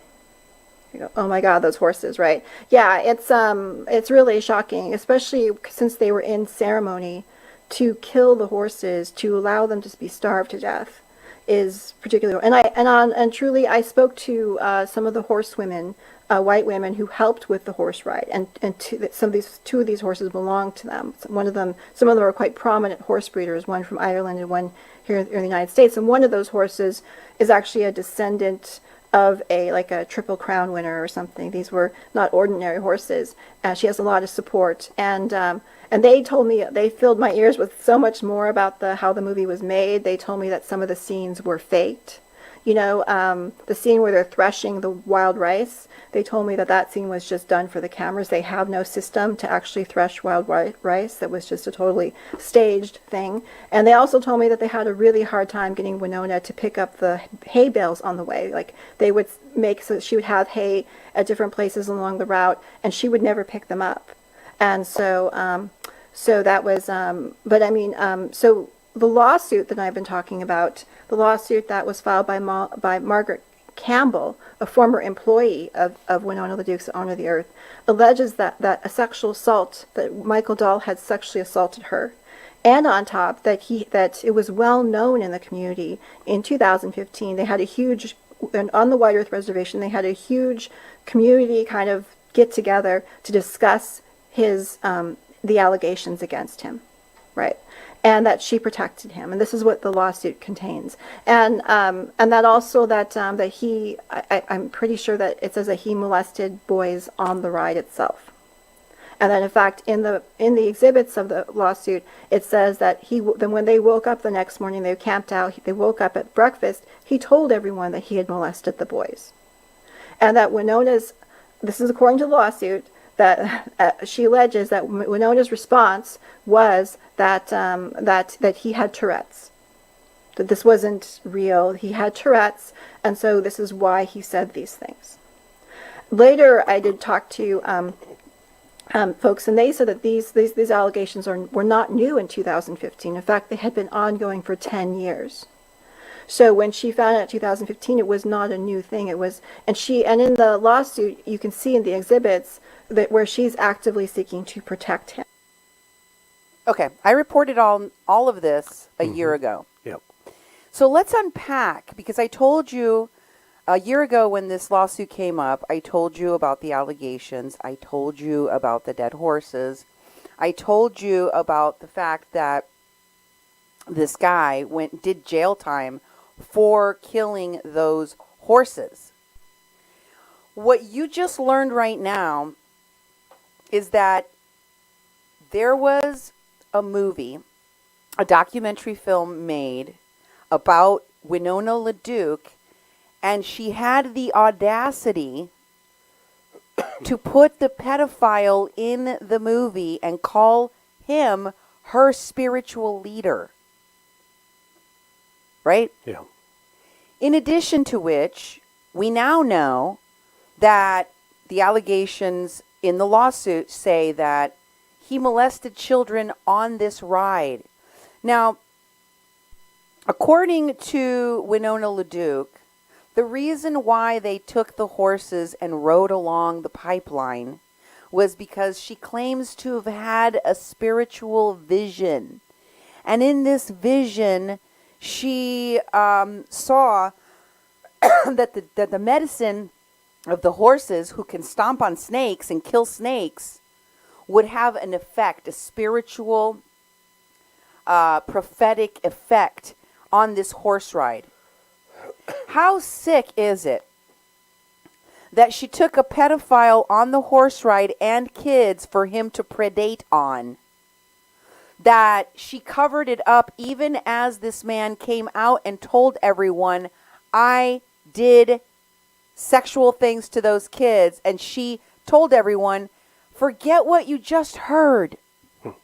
oh my God, those horses, right? Yeah, it's really shocking, especially since they were in ceremony. To kill the horses, to allow them to be starved to death, is particularly. And truly, I spoke to some of the horsewomen, white women who helped with the horse ride, and two of these horses belonged to them. Some of them are quite prominent horse breeders. One from Ireland and one here in the United States. And one of those horses is actually a descendant of a Triple Crown winner or something. These were not ordinary horses. She has a lot of support, and they told me, they filled my ears with so much more about how the movie was made. They told me that some of the scenes were faked. The scene where they're threshing the wild rice, they told me that scene was just done for the cameras. They have no system to actually thresh wild rice. That was just a totally staged thing. And they also told me that they had a really hard time getting Winona to pick up the hay bales on the way. Like, they would so she would have hay at different places along the route, and she would never pick them up. And so, so that was, but I mean, so the lawsuit that I've been talking about, the lawsuit that was filed by Margaret Campbell, a former employee of Winona LaDuke's Owner of the Earth, alleges that a sexual assault, that Michael Dahl had sexually assaulted her. And on top, that it was well known in the community in 2015. They had a huge, on the White Earth Reservation, they had a huge community kind of get together to discuss the allegations against him, right? And that she protected him, and this is what the lawsuit contains. And that also that I'm pretty sure that it says that he molested boys on the ride itself. And then, in fact, in the exhibits of the lawsuit, it says that then when they woke up the next morning, they camped out. They woke up at breakfast. He told everyone that he had molested the boys, and that this is according to the lawsuit, that she alleges that Winona's response was that he had Tourette's, that this wasn't real. He had Tourette's, and so this is why he said these things. Later, I did talk to folks, and they said that these allegations were not new in 2015. In fact, they had been ongoing for 10 years. So when she found out in 2015, it was not a new thing. It was, and in the lawsuit, you can see in the exhibits that where she's actively seeking to protect him. Okay, I reported all of this a year ago. Yep. So let's unpack, because I told you a year ago when this lawsuit came up, I told you about the allegations. I told you about the dead horses. I told you about the fact that this guy did jail time for killing those horses. What you just learned right now is that there was a movie, a documentary film made about Winona LaDuke, and she had the audacity to put the pedophile in the movie and call him her spiritual leader. Right? Yeah. In addition to which, we now know that the allegations in the lawsuit say that he molested children on this ride. Now, according to Winona LaDuke, the reason why they took the horses and rode along the pipeline was because she claims to have had a spiritual vision. And in this vision, she saw that the medicine of the horses, who can stomp on snakes and kill snakes, would have an effect, a spiritual, prophetic effect on this horse ride. How sick is it that she took a pedophile on the horse ride and kids for him to predate on? That she covered it up even as this man came out and told everyone, I did sexual things to those kids. And she told everyone, forget what you just heard.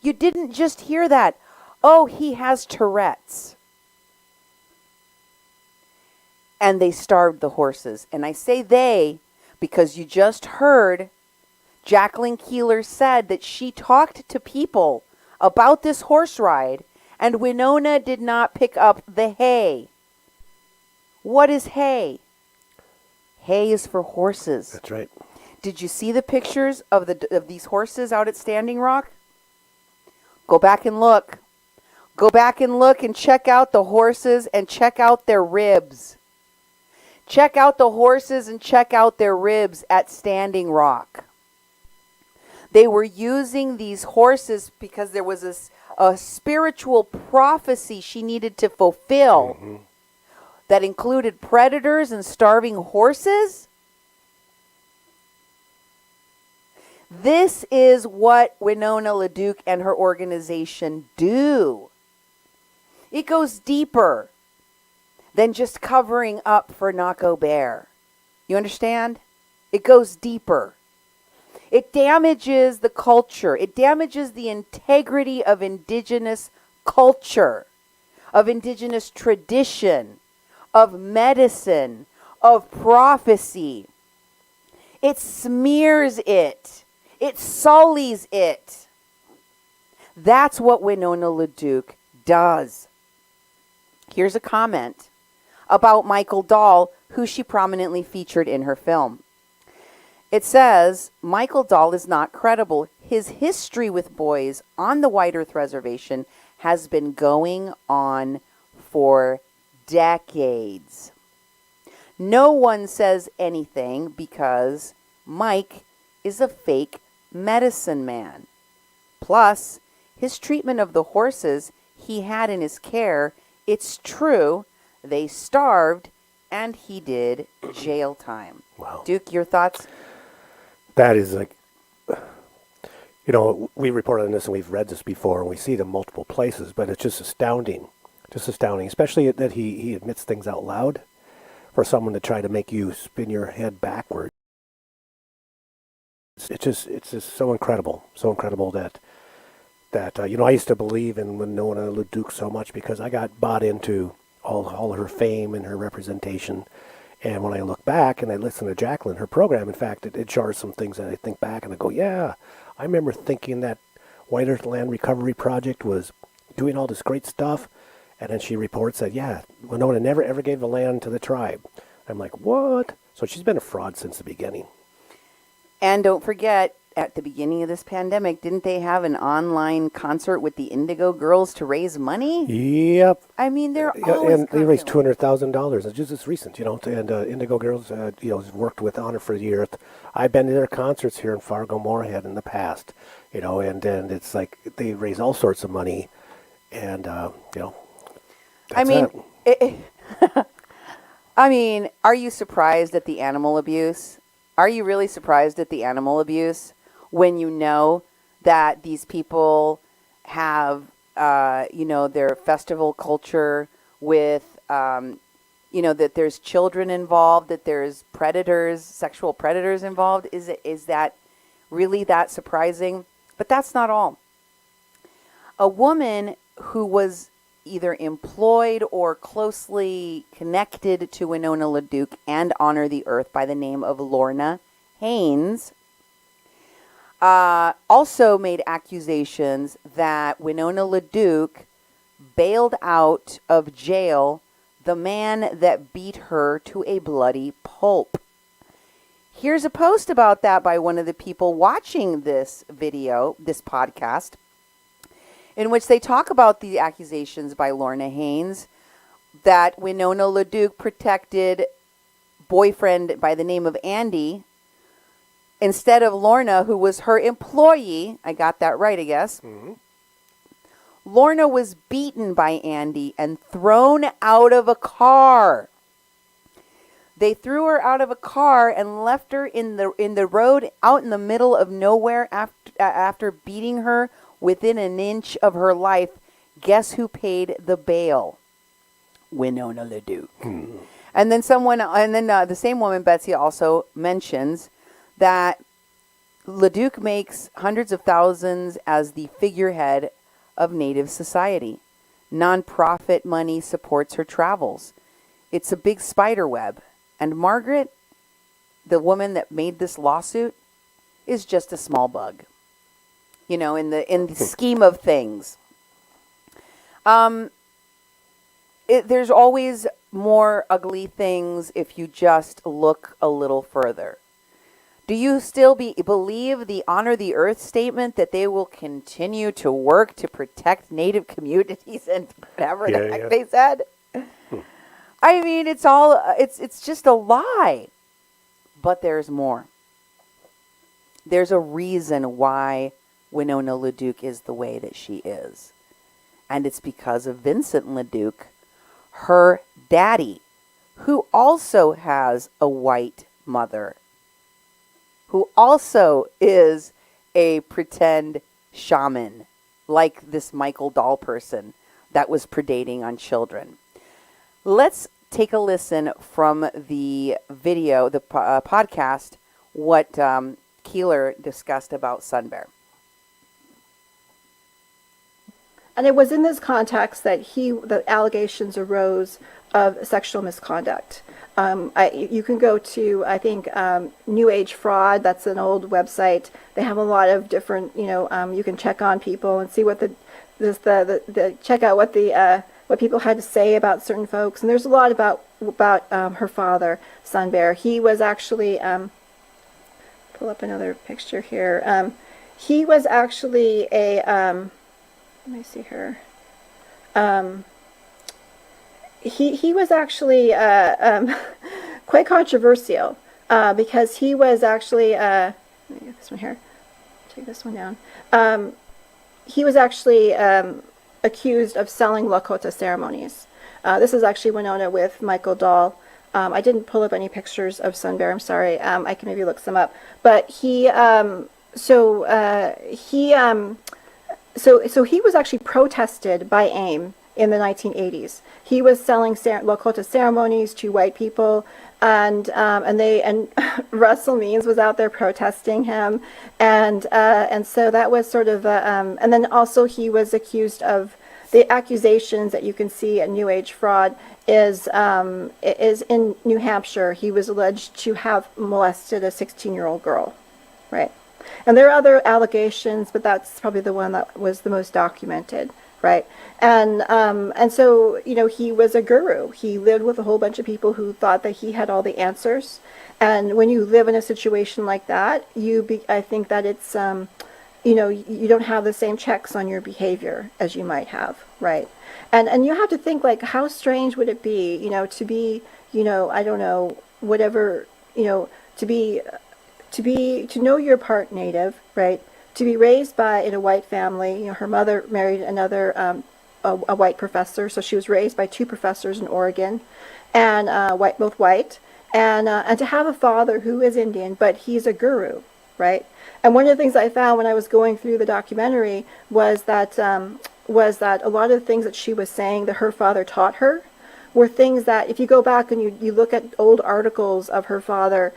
You didn't just hear that. Oh, he has Tourette's. And they starved the horses. And I say they because you just heard Jacqueline Keeler said that she talked to people about this horse ride, and Winona did not pick up the hay. What is hay? Hay is for horses. That's right. Did you see the pictures of these horses out at Standing Rock? Go back and look. Go back and look and check out the horses and check out their ribs. Check out the horses and check out their ribs at Standing Rock. They were using these horses because there was a spiritual prophecy she needed to fulfill that included predators and starving horses. This is what Winona LaDuke and her organization do. It goes deeper than just covering up for Nahko Bear. You understand? It goes deeper. It damages the culture. It damages the integrity of indigenous culture, of indigenous tradition, of medicine, of prophecy. It smears it. It sullies it. That's what Winona LaDuke does. Here's a comment about Michael Dahl, who she prominently featured in her film. It says, Michael Dahl is not credible. His history with boys on the White Earth Reservation has been going on for decades. No one says anything because Mike is a fake medicine man. Plus, his treatment of the horses he had in his care, it's true, they starved and he did jail time. Wow. Duke, your thoughts? That is like, we reported on this and we've read this before and we see it in multiple places, but it's just astounding. Just astounding, especially that he admits things out loud for someone to try to make you spin your head backward. It's just so incredible that I used to believe in Winona LaDuke so much because I got bought into all her fame and her representation. And when I look back and I listen to Jacqueline, her program, in fact, it jars some things that I think back and I go, yeah, I remember thinking that White Earth Land Recovery Project was doing all this great stuff. And then she reports that, yeah, Winona never ever gave the land to the tribe. I'm like, what? So she's been a fraud since the beginning. And don't forget, at the beginning of this pandemic, didn't they have an online concert with the Indigo Girls to raise money? Yep. I mean, they're Yeah, always and they raised constantly- $200,000. It's just this recent, and Indigo Girls, has worked with Honor for the Earth. I've been to their concerts here in Fargo Moorhead in the past, and it's like they raise all sorts of money, and that's I mean, I mean, are you surprised at the animal abuse? Are you really surprised at the animal abuse when you know that these people have, their festival culture with, that there's children involved, that there's predators, sexual predators involved? Is that really that surprising? But that's not all. A woman who was either employed or closely connected to Winona LaDuke and Honor the Earth by the name of Lorna Haynes also made accusations that Winona LaDuke bailed out of jail the man that beat her to a bloody pulp. Here's a post about that by one of the people watching this video, this podcast, in which they talk about the accusations by Lorna Haynes that Winona LaDuke protected boyfriend by the name of Andy instead of Lorna, who was her employee. I got that right, I guess. Mm-hmm. Lorna was beaten by Andy and thrown out of a car. They threw her out of a car and left her in the road out in the middle of nowhere after beating her within an inch of her life. Guess who paid the bail? Winona LaDuke. And then the same woman, Betsy, also mentions that LaDuke makes hundreds of thousands as the figurehead of Native society. Nonprofit money supports her travels. It's a big spider web. And Margaret, the woman that made this lawsuit, is just a small bug. In the scheme of things. There's always more ugly things if you just look a little further. Do you still believe the Honor the Earth statement that they will continue to work to protect Native communities and whatever the heck they said? I mean, it's just a lie. But there's more. There's a reason why Winona LaDuke is the way that she is. And it's because of Vincent LaDuke, her daddy, who also has a white mother, who also is a pretend shaman, like this Michael Dahl person that was predating on children. Let's take a listen from the video, the podcast, what Keeler discussed about Sun Bear. And it was in this context that the allegations arose of sexual misconduct. You can go to, I think, New Age Fraud. That's an old website. They have a lot of different, you can check on people and see what check out what people had to say about certain folks. And there's a lot about her father, Sun Bear. He was actually, pull up another picture here. He was actually let me see her. He was actually quite controversial because he was actually. Let me get this one here. Take this one down. He was actually accused of selling Lakota ceremonies. This is actually Winona with Michael Dahl. I didn't pull up any pictures of Sun Bear. I'm sorry. I can maybe look some up. But So he was actually protested by AIM in the 1980s. He was selling Lakota ceremonies to white people, and Russell Means was out there protesting him, and so that was sort of and then also he was accused of the accusations that you can see at New Age fraud is in New Hampshire. He was alleged to have molested a 16-year-old girl, right? And there are other allegations, but that's probably the one that was the most documented, right? And so, you know, he was a guru. He lived with a whole bunch of people who thought that he had all the answers. And when you live in a situation like that, I think that it's, you know, you don't have the same checks on your behavior as you might have, right? And you have to think, like, how strange would it be, you know, to be, you know, I don't know, whatever, you know, to know you're part Native, right? To be raised in a white family. You know, her mother married another a white professor, so she was raised by two professors in Oregon, and both white, and to have a father who is Indian, but he's a guru, right? And one of the things I found when I was going through the documentary was that a lot of the things that she was saying that her father taught her were things that, if you go back and you look at old articles of her father,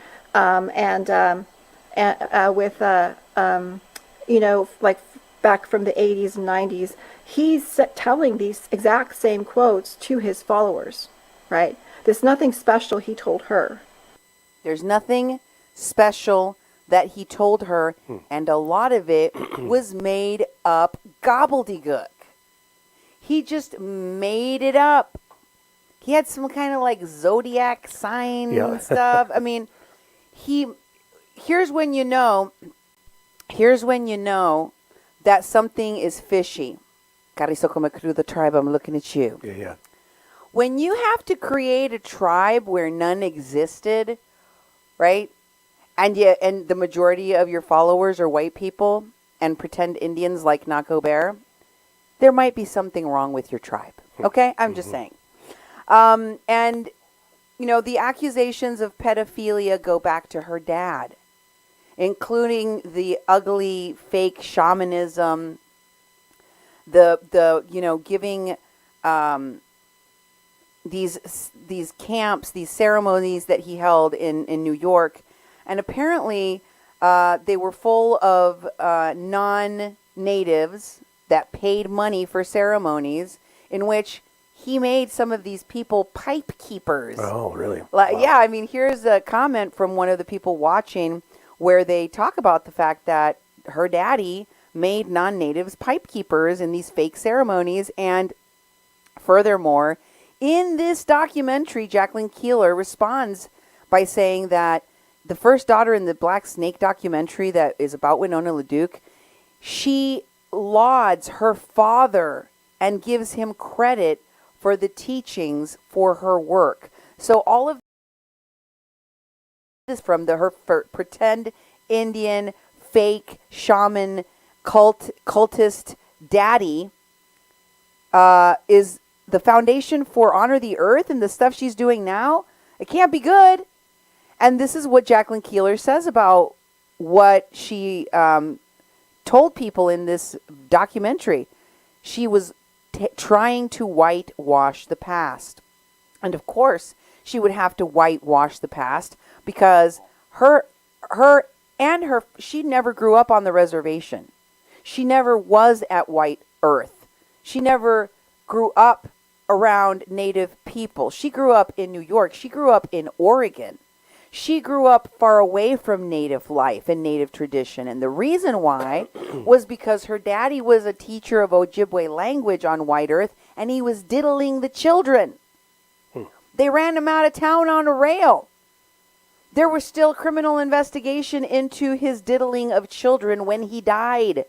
you know, like back from the 80s and 90s, he's telling these exact same quotes to his followers, right? There's nothing special he told her. There's nothing special that he told her, and a lot of it was made up gobbledygook. He just made it up. He had some kind of like zodiac sign and stuff. I mean, here's when you know that something is fishy. Karisoko Makru, the tribe, I'm looking at you. Yeah. When you have to create a tribe where none existed, right? And the majority of your followers are white people and pretend Indians like Nahko Bear, there might be something wrong with your tribe. Okay? I'm just saying. And, you know, the accusations of pedophilia go back to her dad, including the ugly fake shamanism, the you know, giving these camps, these ceremonies that he held in New York. And apparently they were full of non-natives that paid money for ceremonies in which he made some of these people pipe keepers. Oh, really? Like, wow. Yeah, I mean, here's a comment from one of the people watching where they talk about the fact that her daddy made non-natives pipe keepers in these fake ceremonies. And furthermore, in this documentary, Jacqueline Keeler responds by saying that the first daughter in the Black Snake documentary that is about Winona LaDuke, she lauds her father and gives him credit for the teachings for her work. So all of this from her pretend Indian, fake shaman, cultist daddy is the foundation for Honor the Earth, and the stuff she's doing now, it can't be good. And this is what Jacqueline Keeler says about what she told people in this documentary. She was trying to whitewash the past. And of course, she would have to whitewash the past because she never grew up on the reservation. She never was at White Earth. She never grew up around Native people. She grew up in New York. She grew up in Oregon. She grew up far away from Native life and Native tradition. And the reason why was because her daddy was a teacher of Ojibwe language on White Earth, and he was diddling the children. They ran him out of town on a rail. There was still criminal investigation into his diddling of children when he died.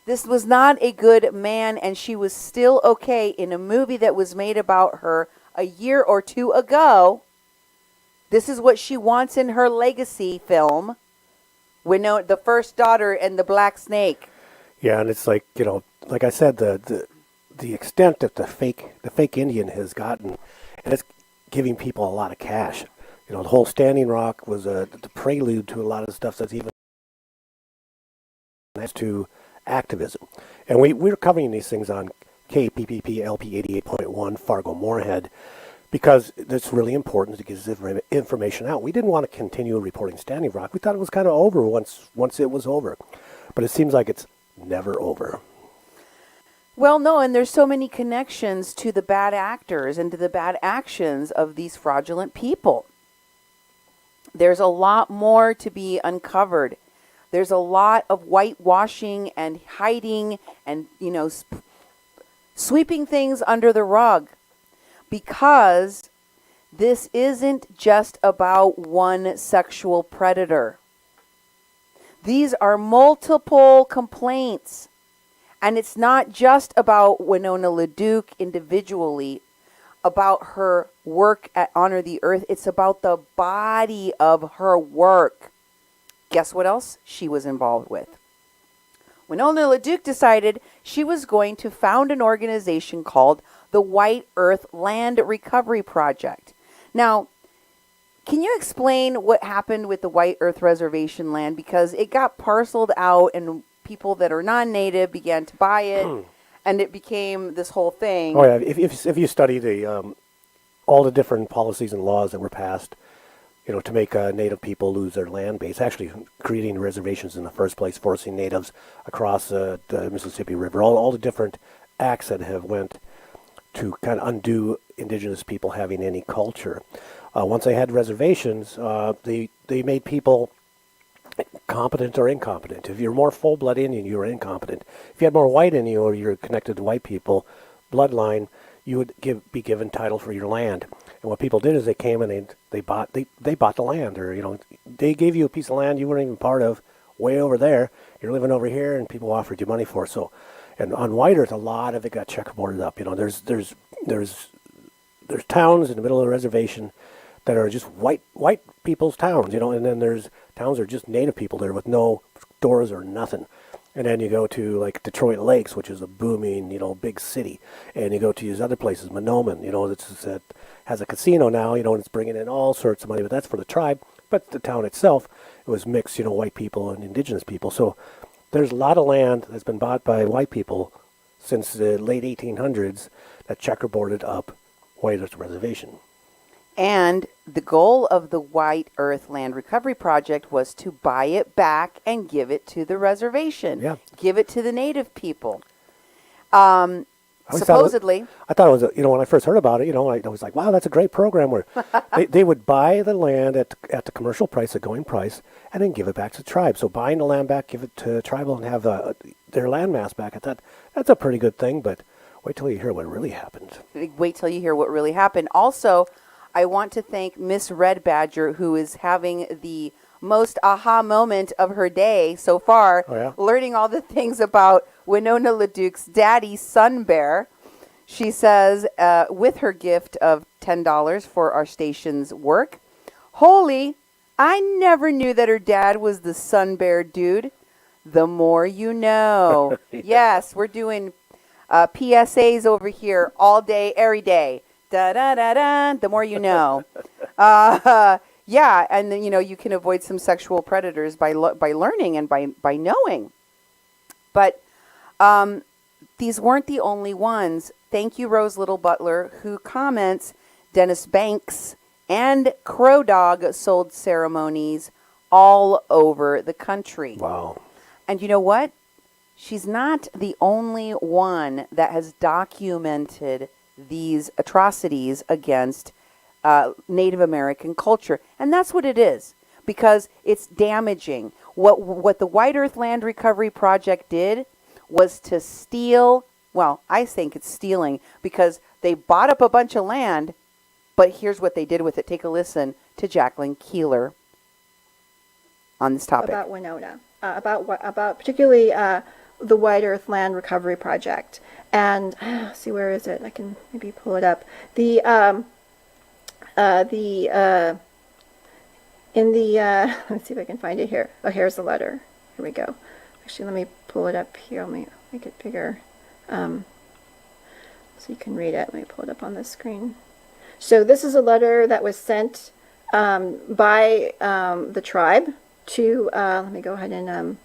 This was not a good man, and she was still okay in a movie that was made about her a year or two ago. This is what she wants in her legacy film, Winona, the first daughter and the Black Snake. Yeah, and it's like, you know, like I said, the extent that the fake Indian has gotten, and it's giving people a lot of cash. You know, the whole Standing Rock was the prelude to a lot of the stuff that's even as to activism. And we're covering these things on KPPP LP 88.1 Fargo Moorhead, because it's really important to get this information out. We didn't want to continue reporting Standing Rock. We thought it was kind of over once it was over. But it seems like it's never over. Well, no, and there's so many connections to the bad actors and to the bad actions of these fraudulent people. There's a lot more to be uncovered. There's a lot of whitewashing and hiding and, sweeping things under the rug, because this isn't just about one sexual predator. These are multiple complaints. And it's not just about Winona LaDuke individually, about her work at Honor the Earth. It's about the body of her work. Guess what else she was involved with? Winona LaDuke decided she was going to found an organization called the White Earth Land Recovery Project. Now, can you explain what happened with the White Earth Reservation land? Because it got parceled out and people that are non-native began to buy it, and it became this whole thing. Oh yeah, if you study the all the different policies and laws that were passed, to make Native people lose their land base, actually creating reservations in the first place, forcing natives across the Mississippi River, all the different acts that have went to kind of undo indigenous people having any culture. Once they had reservations, they made people competent or incompetent. If you're more full-blood Indian, you were incompetent. If you had more white in you or you're connected to white people bloodline, you would be given title for your land. And what people did is they came and they bought the land, or they gave you a piece of land you weren't even part of, way over there. You're living over here, and people offered you money for it. So, and on White Earth, a lot of it got checkerboarded up. There's towns in the middle of the reservation that are just white people's towns, and then there's towns that are just native people there with no doors or nothing. And then you go to like Detroit Lakes, which is a booming, big city. And you go to these other places, Monoman, that has a casino now, and it's bringing in all sorts of money, but that's for the tribe. But the town itself, it was mixed, white people and indigenous people. So there's a lot of land that's been bought by white people since the late 1800s that checkerboarded up White Earth Reservation. And the goal of the White Earth Land Recovery Project was to buy it back and give it to the reservation. Yeah. Give it to the native people. Supposedly. I thought it was, when I first heard about it, I was like, wow, that's a great program where they would buy the land at the commercial price, the going price, and then give it back to the tribe. So buying the land back, give it to tribal and have their land mass back. I thought that's a pretty good thing, but wait till you hear what really happened. Wait till you hear what really happened. Also, I want to thank Miss Red Badger, who is having the most aha moment of her day so far, learning all the things about Winona LaDuke's daddy, Sun Bear. She says, with her gift of $10 for our station's work, "Holy, I never knew that her dad was the Sun Bear dude. The more you know." Yes, we're doing PSAs over here all day, every day. Da da da da. The more you know. Yeah, and then, you can avoid some sexual predators by learning and by knowing. But these weren't the only ones. Thank you, Rose Little Butler, who comments, Dennis Banks and Crow Dog sold ceremonies all over the country. Wow. And you know what? She's not the only one that has documented these atrocities against Native American culture. And that's what it is, because it's damaging. What the White Earth Land Recovery Project did was to steal, well, I think it's stealing, because they bought up a bunch of land, but here's what they did with it. Take a listen to Jacqueline Keeler on this topic. About Winona, about particularly the White Earth Land Recovery Project. And see, where is it? I can maybe pull it up. Let's see if I can find it here. Oh, here's the letter. Here we go. Actually, let me pull it up here. Let me make it bigger so you can read it. Let me pull it up on the screen. So this is a letter that was sent by the tribe to, let me go ahead and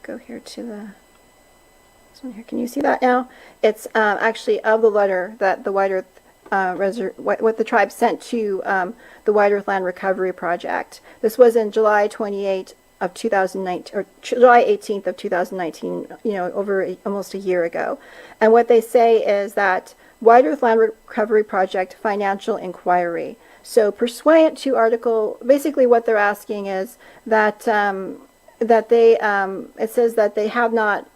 go here to this one here. Can you see that now? It's actually of the letter that the White Earth what the tribe sent to the White Earth Land Recovery Project. This was in July 28, of 2019, or July 18th of 2019, over almost a year ago. And what they say is that White Earth Land Recovery Project financial inquiry. So pursuant to article, basically what they're asking is that it says that they have not.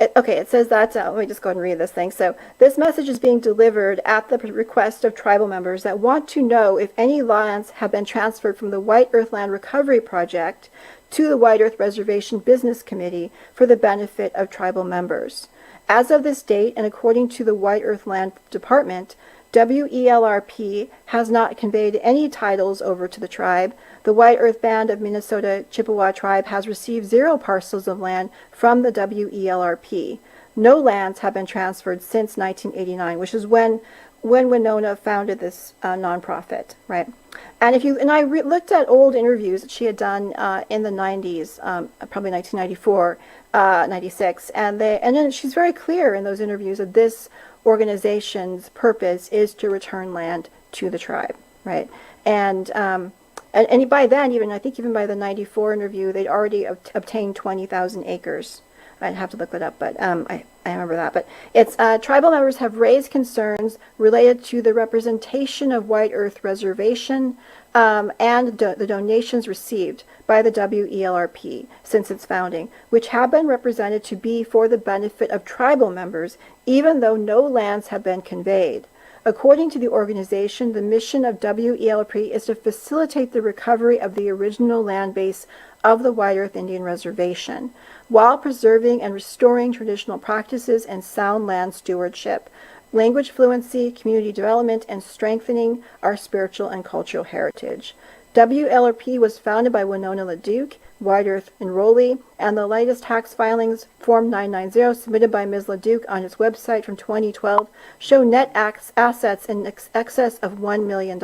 It says that, let me just go ahead and read this thing. So this message is being delivered at the request of tribal members that want to know if any lands have been transferred from the White Earth Land Recovery Project to the White Earth Reservation Business Committee for the benefit of tribal members. As of this date, and according to the White Earth Land Department, WELRP has not conveyed any titles over to the tribe. The White Earth Band of Minnesota Chippewa Tribe has received 0 parcels of land from the WELRP. No lands have been transferred since 1989, which is when Winona founded this nonprofit, right? And I looked at old interviews that she had done in the 90s, probably 1994, 96, and then she's very clear in those interviews that this organization's purpose is to return land to the tribe, right? And by then, even by the 94 interview, they'd already obtained 20,000 acres. I'd have to look that up, but I remember that. But it's tribal members have raised concerns related to the representation of White Earth Reservation and the donations received by the WELRP since its founding, which have been represented to be for the benefit of tribal members, even though no lands have been conveyed. According to the organization, the mission of WELRP is to facilitate the recovery of the original land base of the White Earth Indian Reservation, while preserving and restoring traditional practices and sound land stewardship, language fluency, community development, and strengthening our spiritual and cultural heritage. WLRP was founded by Winona LaDuke, White Earth enrollee, and the latest tax filings, Form 990, submitted by Ms. LaDuke on its website from 2012, show net assets in excess of $1 million.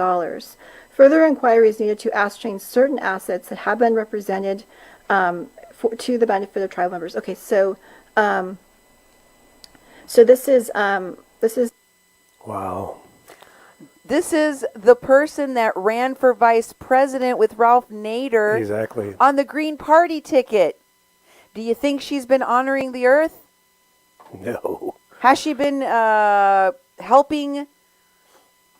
Further inquiry is needed to ascertain certain assets that have been represented to the benefit of tribal members. Okay, so this is wow. This is the person that ran for vice president with Ralph Nader Exactly. on the Green Party ticket. Do you think she's been honoring the earth? No. Has she been helping?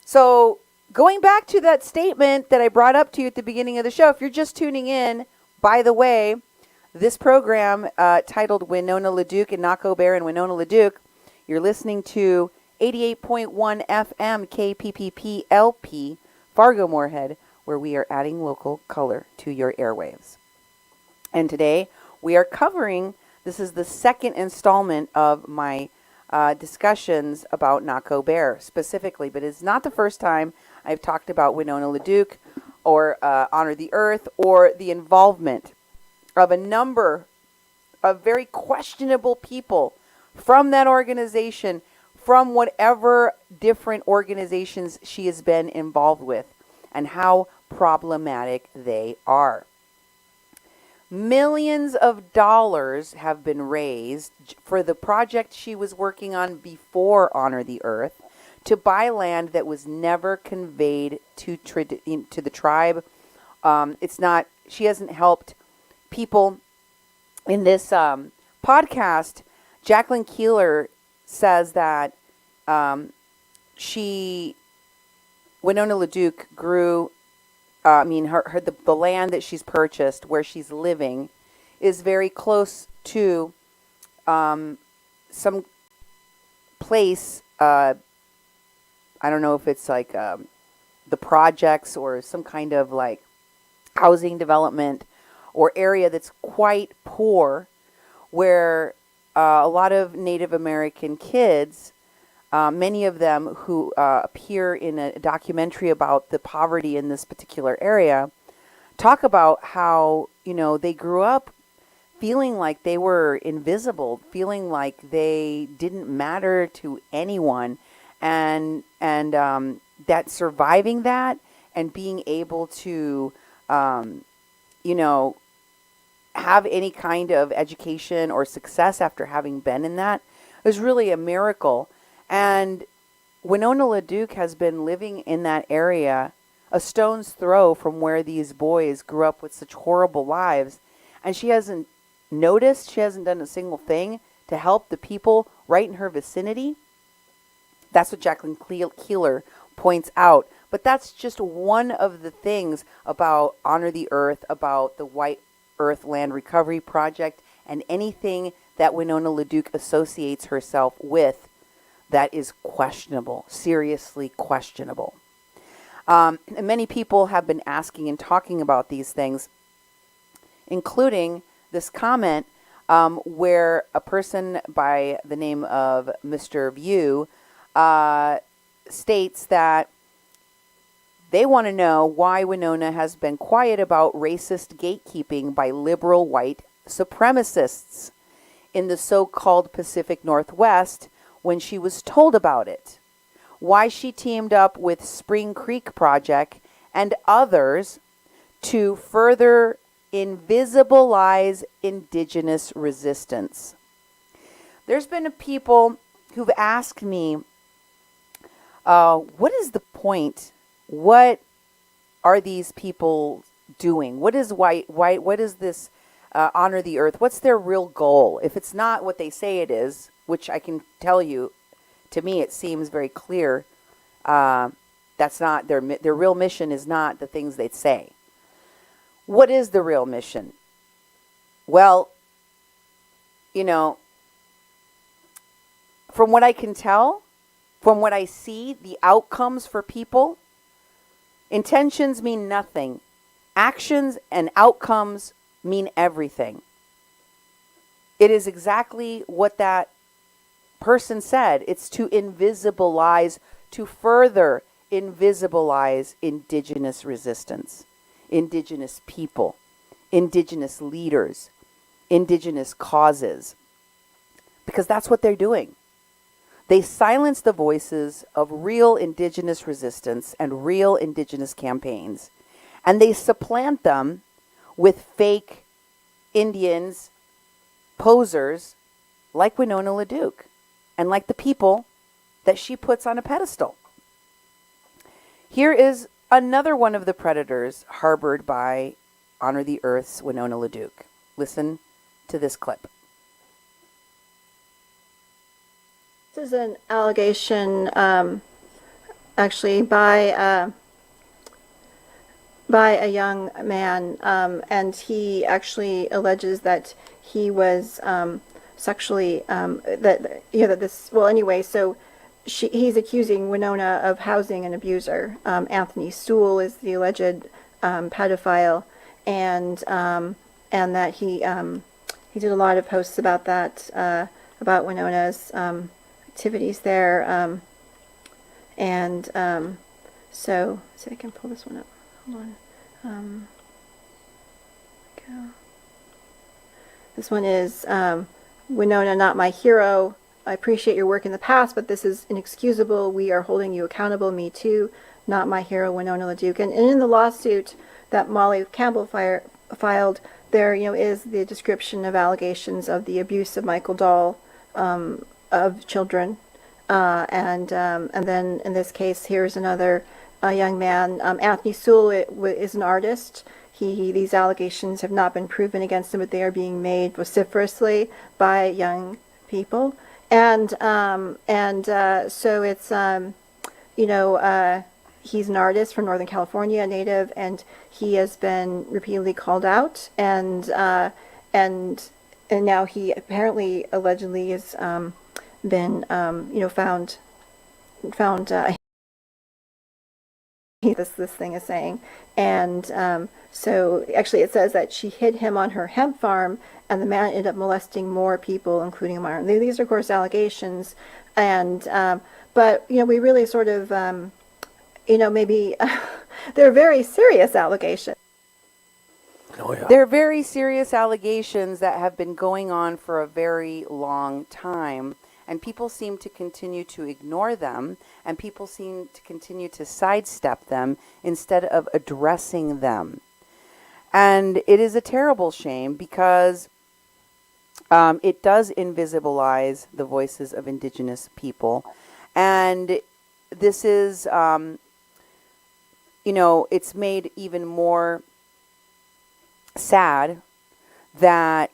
So going back to that statement that I brought up to you at the beginning of the show, if you're just tuning in, by the way, this program titled Winona LaDuke and Nahko Bear and Winona LaDuke, you're listening to 88.1 FM KPPP LP, Fargo-Moorhead, where we are adding local color to your airwaves. And today we are covering, this is the second installment of my discussions about Nahko Bear specifically, but it's not the first time I've talked about Winona LaDuke or Honor the Earth or the involvement of a number of very questionable people from that organization, from whatever different organizations she has been involved with, and how problematic they are. Millions of dollars have been raised for the project she was working on before Honor the Earth to buy land that was never conveyed to the tribe. She hasn't helped people in this podcast. Jacqueline Keeler says that Winona LaDuke grew, the land that she's purchased where she's living is very close to some place, I don't know if it's like the projects or some kind of like housing development or area that's quite poor, where a lot of Native American kids, many of them who appear in a documentary about the poverty in this particular area, talk about how, they grew up feeling like they were invisible, feeling like they didn't matter to anyone, and that surviving that and being able to, have any kind of education or success after having been in that is really a miracle. And Winona LaDuke has been living in that area a stone's throw from where these boys grew up with such horrible lives. And she hasn't noticed, she hasn't done a single thing to help the people right in her vicinity. That's what Jacqueline Keeler points out. But that's just one of the things about Honor the Earth, about the White Earth Land Recovery Project, and anything that Winona LaDuke associates herself with that is questionable, seriously questionable. And many people have been asking and talking about these things, including this comment where a person by the name of Mr. View states that they want to know why Winona has been quiet about racist gatekeeping by liberal white supremacists in the so-called Pacific Northwest when she was told about it. Why she teamed up with Spring Creek Project and others to further invisibilize indigenous resistance. There's been people who've asked me, what is the point? What are these people doing? What is what is this Honor the Earth? What's their real goal? If it's not what they say it is, which I can tell you, to me it seems very clear, that's not their real mission is not the things they say. What is the real mission? Well, from what I can tell, from what I see, the outcomes for people, intentions mean nothing. Actions and outcomes mean everything. It is exactly what that person said. It's to invisibilize, to further invisibilize indigenous resistance, indigenous people, indigenous leaders, indigenous causes. Because that's what they're doing. They silence the voices of real indigenous resistance and real indigenous campaigns. And they supplant them with fake Indians, posers like Winona LaDuke and like the people that she puts on a pedestal. Here is another one of the predators harbored by Honor the Earth's Winona LaDuke. Listen to this clip. This is an allegation, actually, by a young man, and he actually alleges that he was sexually so he's accusing Winona of housing an abuser. Anthony Sewell is the alleged pedophile, and that he did a lot of posts about that, about Winona's activities there, so let's see if I can pull this one up. Hold on. Go. This one is Winona, not my hero. I appreciate your work in the past, but this is inexcusable. We are holding you accountable. Me too. Not my hero, Winona LaDuke. And in the lawsuit that Molly Campbell filed, there is the description of allegations of the abuse of Michael Dahl of children, and then in this case, here's another young man. Anthony Sewell is an artist. These allegations have not been proven against him, but they are being made vociferously by young people. And so it's he's an artist from Northern California, a native, and he has been repeatedly called out, and now he apparently allegedly has been found this thing is saying, and so actually it says that she hid him on her hemp farm, and the man ended up molesting more people, including a minor. These are of course allegations, and but we really sort of maybe they're very serious allegations. Oh, yeah. They're very serious allegations that have been going on for a very long time, and people seem to continue to ignore them, and people seem to continue to sidestep them instead of addressing them. And it is a terrible shame because it does invisibilize the voices of indigenous people. And this is, it's made even more sad that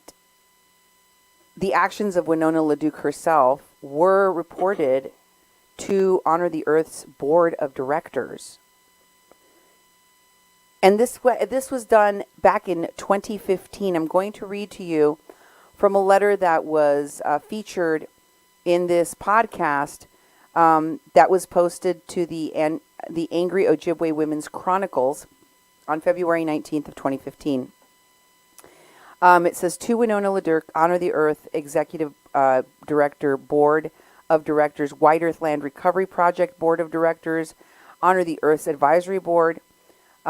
the actions of Winona LaDuke herself were reported to Honor the Earth's board of directors. And this was done back in 2015. I'm going to read to you from a letter that was featured in this podcast that was posted to the Angry Ojibwe Women's Chronicles on February 19th of 2015. It says, to Winona LaDuke, Honor the Earth Executive Director, Board of Directors, White Earth Land Recovery Project Board of Directors, Honor the Earth's Advisory Board.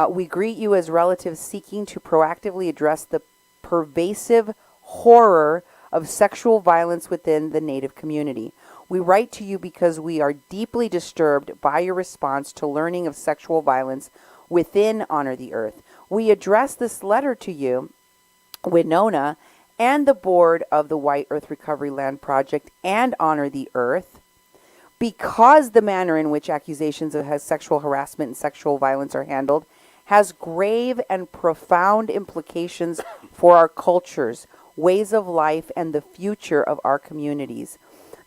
We greet you as relatives seeking to proactively address the pervasive horror of sexual violence within the Native community. We write to you because we are deeply disturbed by your response to learning of sexual violence within Honor the Earth. We address this letter to you, Winona, and the board of the White Earth Recovery Land Project and Honor the Earth, because the manner in which accusations of sexual harassment and sexual violence are handled has grave and profound implications for our cultures, ways of life, and the future of our communities.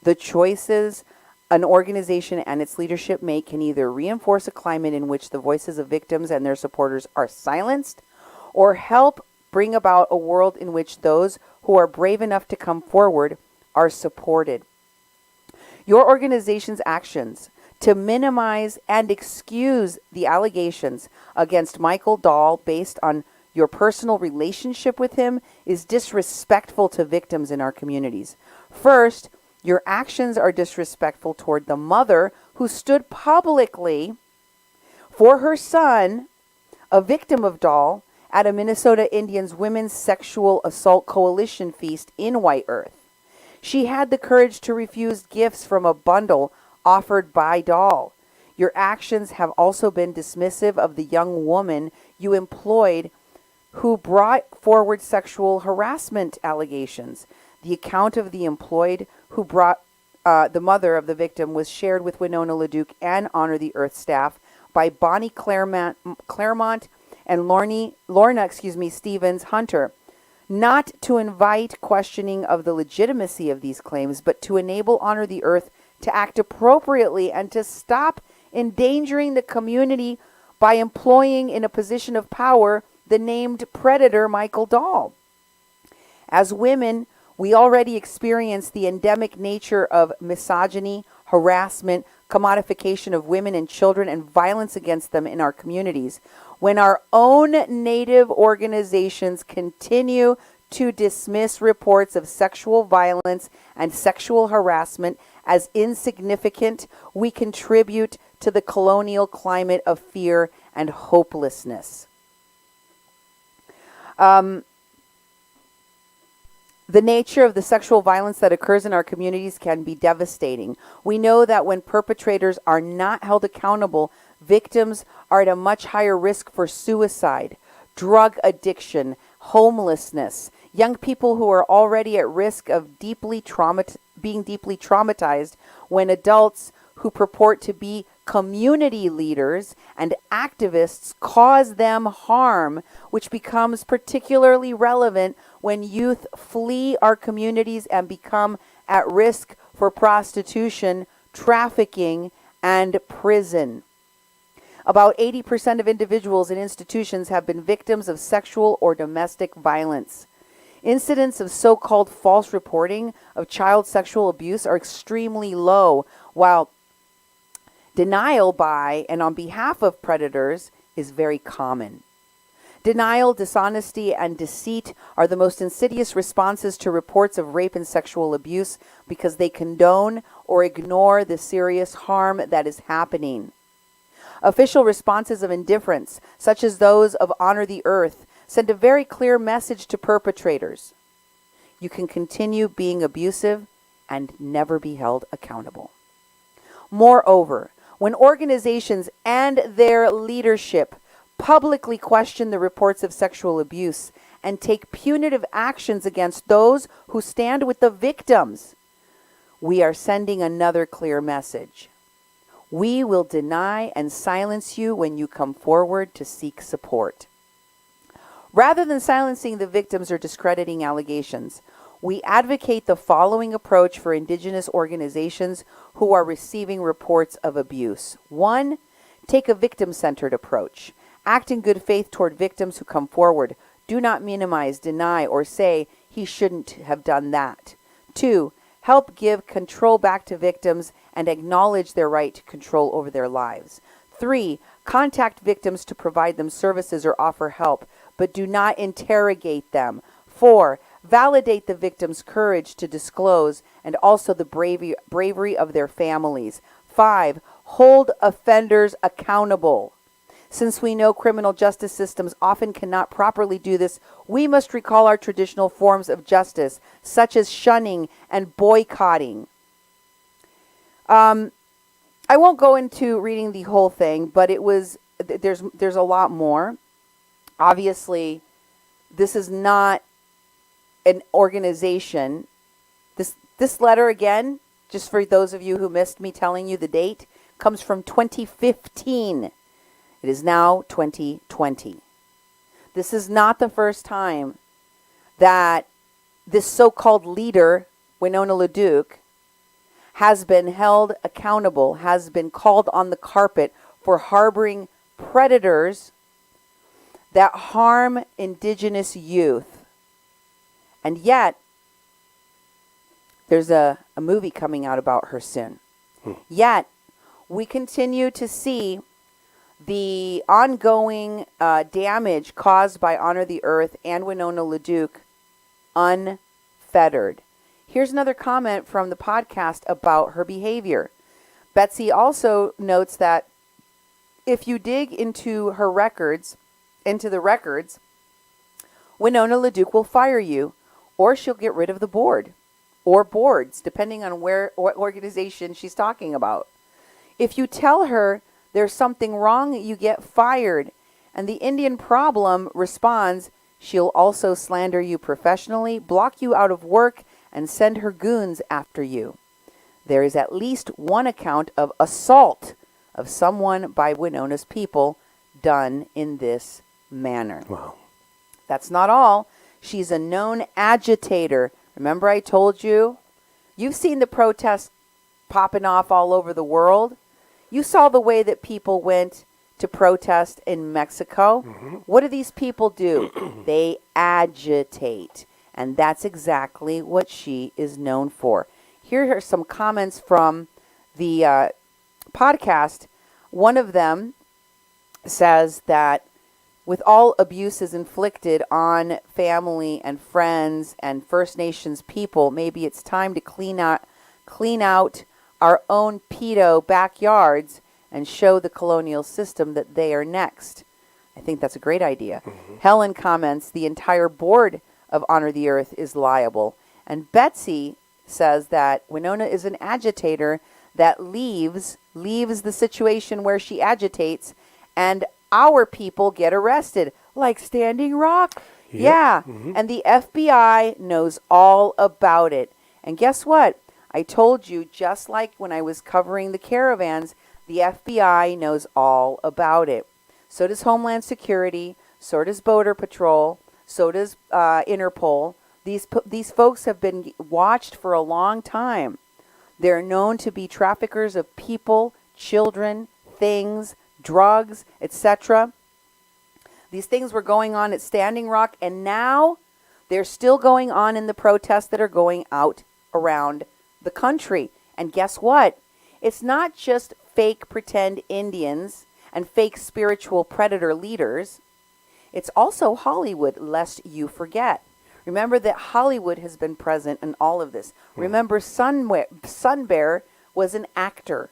The choices an organization and its leadership make can either reinforce a climate in which the voices of victims and their supporters are silenced, or help bring about a world in which those who are brave enough to come forward are supported. Your organization's actions to minimize and excuse the allegations against Michael Dahl based on your personal relationship with him is disrespectful to victims in our communities. First, your actions are disrespectful toward the mother who stood publicly for her son, a victim of Dahl, at a Minnesota Indians Women's Sexual Assault Coalition feast in White Earth. She had the courage to refuse gifts from a bundle offered by Dahl. Your actions have also been dismissive of the young woman you employed who brought forward sexual harassment allegations. The account of the employed who brought the mother of the victim was shared with Winona LaDuke and Honor the Earth staff by Bonnie Claremont and Lorna Stevens Hunter, not to invite questioning of the legitimacy of these claims, but to enable Honor the Earth to act appropriately and to stop endangering the community by employing in a position of power the named predator Michael Dahl. As women, we already experience the endemic nature of misogyny, harassment, commodification of women and children, and violence against them in our communities. When our own Native organizations continue to dismiss reports of sexual violence and sexual harassment as insignificant, we contribute to the colonial climate of fear and hopelessness. The nature of the sexual violence that occurs in our communities can be devastating. We know that when perpetrators are not held accountable, victims are at a much higher risk for suicide, drug addiction, homelessness, young people who are already at risk of being deeply traumatized when adults who purport to be community leaders and activists cause them harm, which becomes particularly relevant when youth flee our communities and become at risk for prostitution, trafficking, and prison. About 80% of individuals in institutions have been victims of sexual or domestic violence. Incidents of so-called false reporting of child sexual abuse are extremely low, while denial by and on behalf of predators is very common. Denial, dishonesty, and deceit are the most insidious responses to reports of rape and sexual abuse because they condone or ignore the serious harm that is happening. Official responses of indifference, such as those of Honor the Earth, send a very clear message to perpetrators. You can continue being abusive and never be held accountable. Moreover, when organizations and their leadership publicly question the reports of sexual abuse and take punitive actions against those who stand with the victims, we are sending another clear message. We will deny and silence you when you come forward to seek support. Rather than silencing the victims or discrediting allegations, we advocate the following approach for Indigenous organizations who are receiving reports of abuse. 1. Take a victim-centered approach. Act in good faith toward victims who come forward. Do not minimize, deny, or say he shouldn't have done that. 2. Help give control back to victims and acknowledge their right to control over their lives. 3. Contact victims to provide them services or offer help, but do not interrogate them. 4. Validate the victim's courage to disclose and also the bravery of their families. 5. Hold offenders accountable. Since we know criminal justice systems often cannot properly do this, we must recall our traditional forms of justice, such as shunning and boycotting. I won't go into reading the whole thing, but there's a lot more. Obviously, this is not an organization. This letter, again, just for those of you who missed me telling you the date, comes from 2015. It is now 2020. This is not the first time that this so-called leader, Winona LaDuke, has been held accountable, has been called on the carpet for harboring predators that harm Indigenous youth. And yet, there's a movie coming out about her soon. Yet, we continue to see the ongoing damage caused by Honor the Earth and Winona LaDuke unfettered. Here's another comment from the podcast about her behavior. Betsy also notes that if you dig into the records, Winona LaDuke will fire you, or she'll get rid of the board, or boards, depending on what organization she's talking about. If you tell her there's something wrong, you get fired. And the Indian Problem responds, she'll also slander you professionally, block you out of work, and send her goons after you. There is at least one account of assault of someone by Winona's people done in this manner. Wow. That's not all. She's a known agitator. Remember I told you? You've seen the protests popping off all over the world. You saw the way that people went to protest in Mexico. Mm-hmm. What do these people do? They agitate. And that's exactly what she is known for. Here are some comments from the podcast. One of them says that with all abuses inflicted on family and friends and First Nations people, maybe it's time to clean out our own pedo backyards and show the colonial system that they are next. I think that's a great idea. Mm-hmm. Helen comments, the entire board of Honor the Earth is liable. And Betsy says that Winona is an agitator that leaves the situation where she agitates, and our people get arrested, like Standing Rock. Yep. Yeah. Mm-hmm. And the FBI knows all about it. And guess what? I told you, just like when I was covering the caravans, the FBI knows all about it. So does Homeland Security. So does Border Patrol. So does Interpol. These folks have been watched for a long time. They're known to be traffickers of people, children, things, drugs, etc. These things were going on at Standing Rock, and now they're still going on in the protests that are going out around the country. And guess what? It's not just fake pretend Indians and fake spiritual predator leaders. It's also Hollywood, lest you forget. Remember that Hollywood has been present in all of this. Remember, Sun Bear was an actor.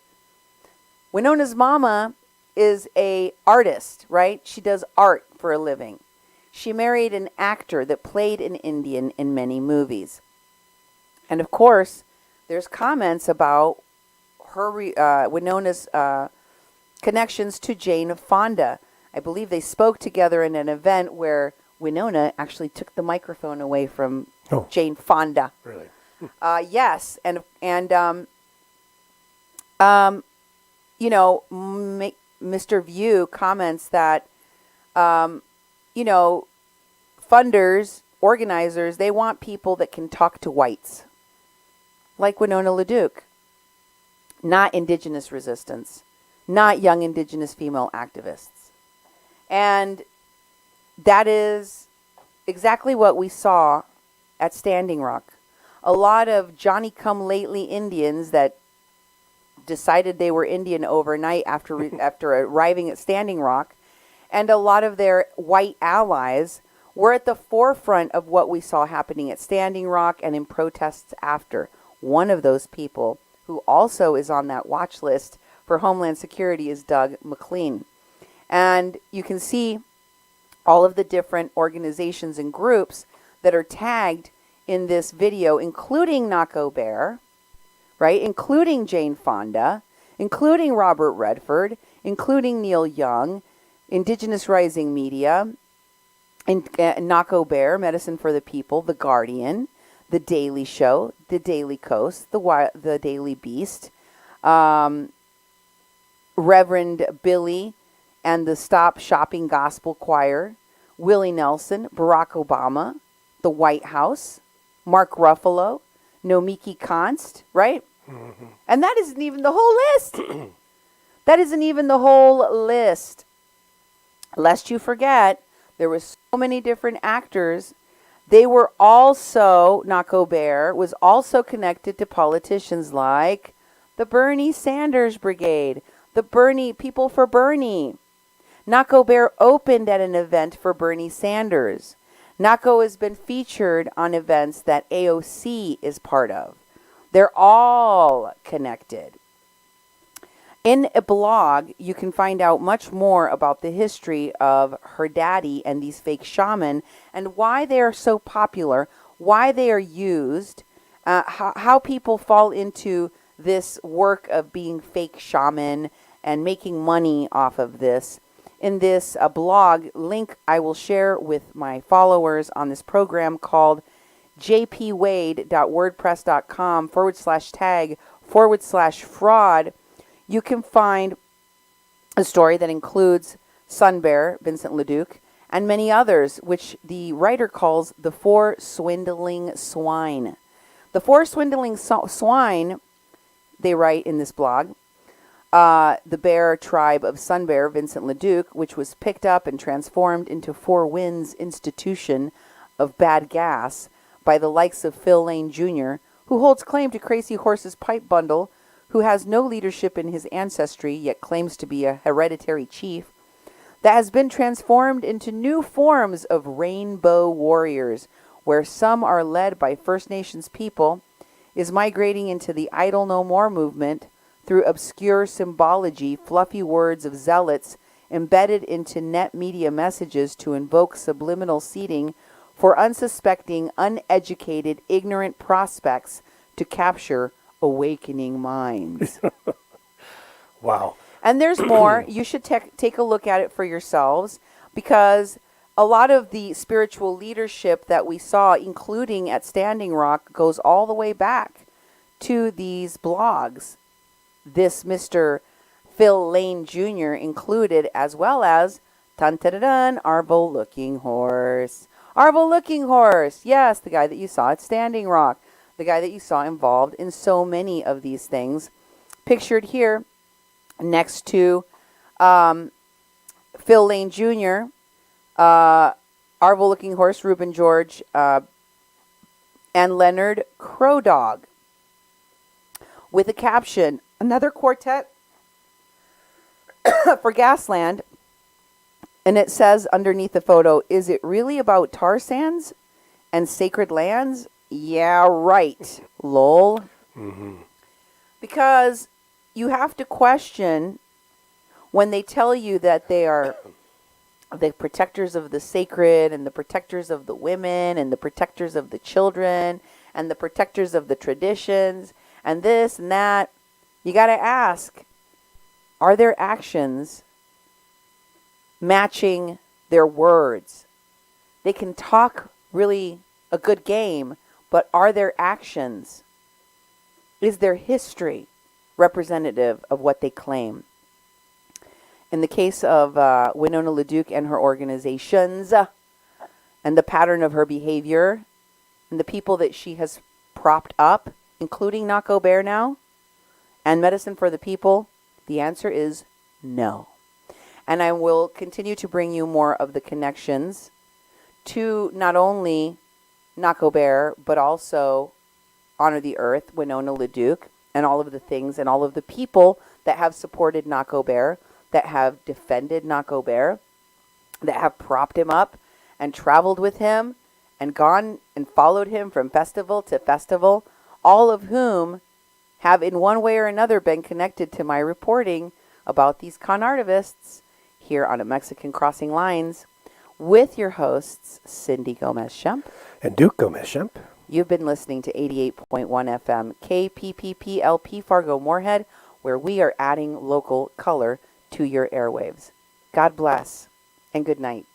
Winona's mama is a artist, right? She does art for a living. She married an actor that played an Indian in many movies. And of course, there's comments about her Winona's connections to Jane Fonda. I believe they spoke together in an event where Winona actually took the microphone away from Jane Fonda. Really? Yes, and Mr. View comments that funders, organizers, they want people that can talk to whites, like Winona LaDuke. Not indigenous resistance, not young indigenous female activists. And that is exactly what we saw at Standing Rock. A lot of Johnny-come-lately Indians that decided they were Indian overnight after arriving at Standing Rock, and a lot of their white allies were at the forefront of what we saw happening at Standing Rock and in protests after. One of those people who also is on that watch list for Homeland Security is Doug McLean. And you can see all of the different organizations and groups that are tagged in this video, including Nahko Bear, right? Including Jane Fonda, including Robert Redford, including Neil Young, Indigenous Rising Media, Nahko Bear, Medicine for the People, The Guardian, The Daily Show, The Daily Coast, The Daily Beast, Reverend Billy and the Stop Shopping Gospel Choir, Willie Nelson, Barack Obama, the White House, Mark Ruffalo, Nomiki Konst, right? Mm-hmm. And that isn't even the whole list. That isn't even the whole list. Lest you forget, there were so many different actors. They were also, Nahko Bear was also connected to politicians like the Bernie Sanders Brigade, the People for Bernie. Nahko Bear opened at an event for Bernie Sanders. Nahko has been featured on events that AOC is part of. They're all connected. In a blog, you can find out much more about the history of her daddy and these fake shaman and why they are so popular, why they are used, how people fall into this work of being fake shaman and making money off of this. In this blog link I will share with my followers on this program called jpwade.wordpress.com/tag/fraud, you can find a story that includes Sun Bear, Vincent LaDuke, and many others, which the writer calls the 4 swindling swine. The 4 swindling swine, they write in this blog, the bear tribe of Sun Bear, Vincent LaDuke, which was picked up and transformed into 4 Winds Institution of Bad Gas by the likes of Phil Lane Jr., who holds claim to Crazy Horse's pipe bundle, who has no leadership in his ancestry, yet claims to be a hereditary chief, that has been transformed into new forms of rainbow warriors, where some are led by First Nations people, is migrating into the Idle No More movement through obscure symbology, fluffy words of zealots embedded into net media messages to invoke subliminal seeding for unsuspecting, uneducated, ignorant prospects to capture awakening minds. Wow. And there's more. You should take a look at it for yourselves, because a lot of the spiritual leadership that we saw, including at Standing Rock, goes all the way back to these blogs. This Mr. Phil Lane Jr. included, as well as Arvo Looking Horse. Arvo Looking Horse, yes, the guy that you saw at Standing Rock, the guy that you saw involved in so many of these things. Pictured here next to Phil Lane Jr., Arvo Looking Horse, Reuben George, and Leonard Crow Dog, with a caption, another quartet for Gasland. And it says underneath the photo, is it really about tar sands and sacred lands? Yeah, right. Lol. Mm-hmm. Because you have to question when they tell you that they are the protectors of the sacred and the protectors of the women and the protectors of the children and the protectors of the traditions and this and that. You got to ask, are their actions matching their words? They can talk really a good game, but are their actions, is their history representative of what they claim? In the case of Winona LaDuke and her organizations, and the pattern of her behavior and the people that she has propped up, including Nahko Bear now, and Medicine for the People? The answer is no. And I will continue to bring you more of the connections to not only Nahko Bear, but also Honor the Earth, Winona LaDuke, and all of the things and all of the people that have supported Nahko Bear, that have defended Nahko Bear, that have propped him up and traveled with him and gone and followed him from festival to festival, all of whom have in one way or another been connected to my reporting about these con artivists here on A Mexican Crossing Lines with your hosts, Cindy Gomez-Schempp and Duke Gomez-Schempp. You've been listening to 88.1 FM KPPPLP Fargo Moorhead, where we are adding local color to your airwaves. God bless and good night.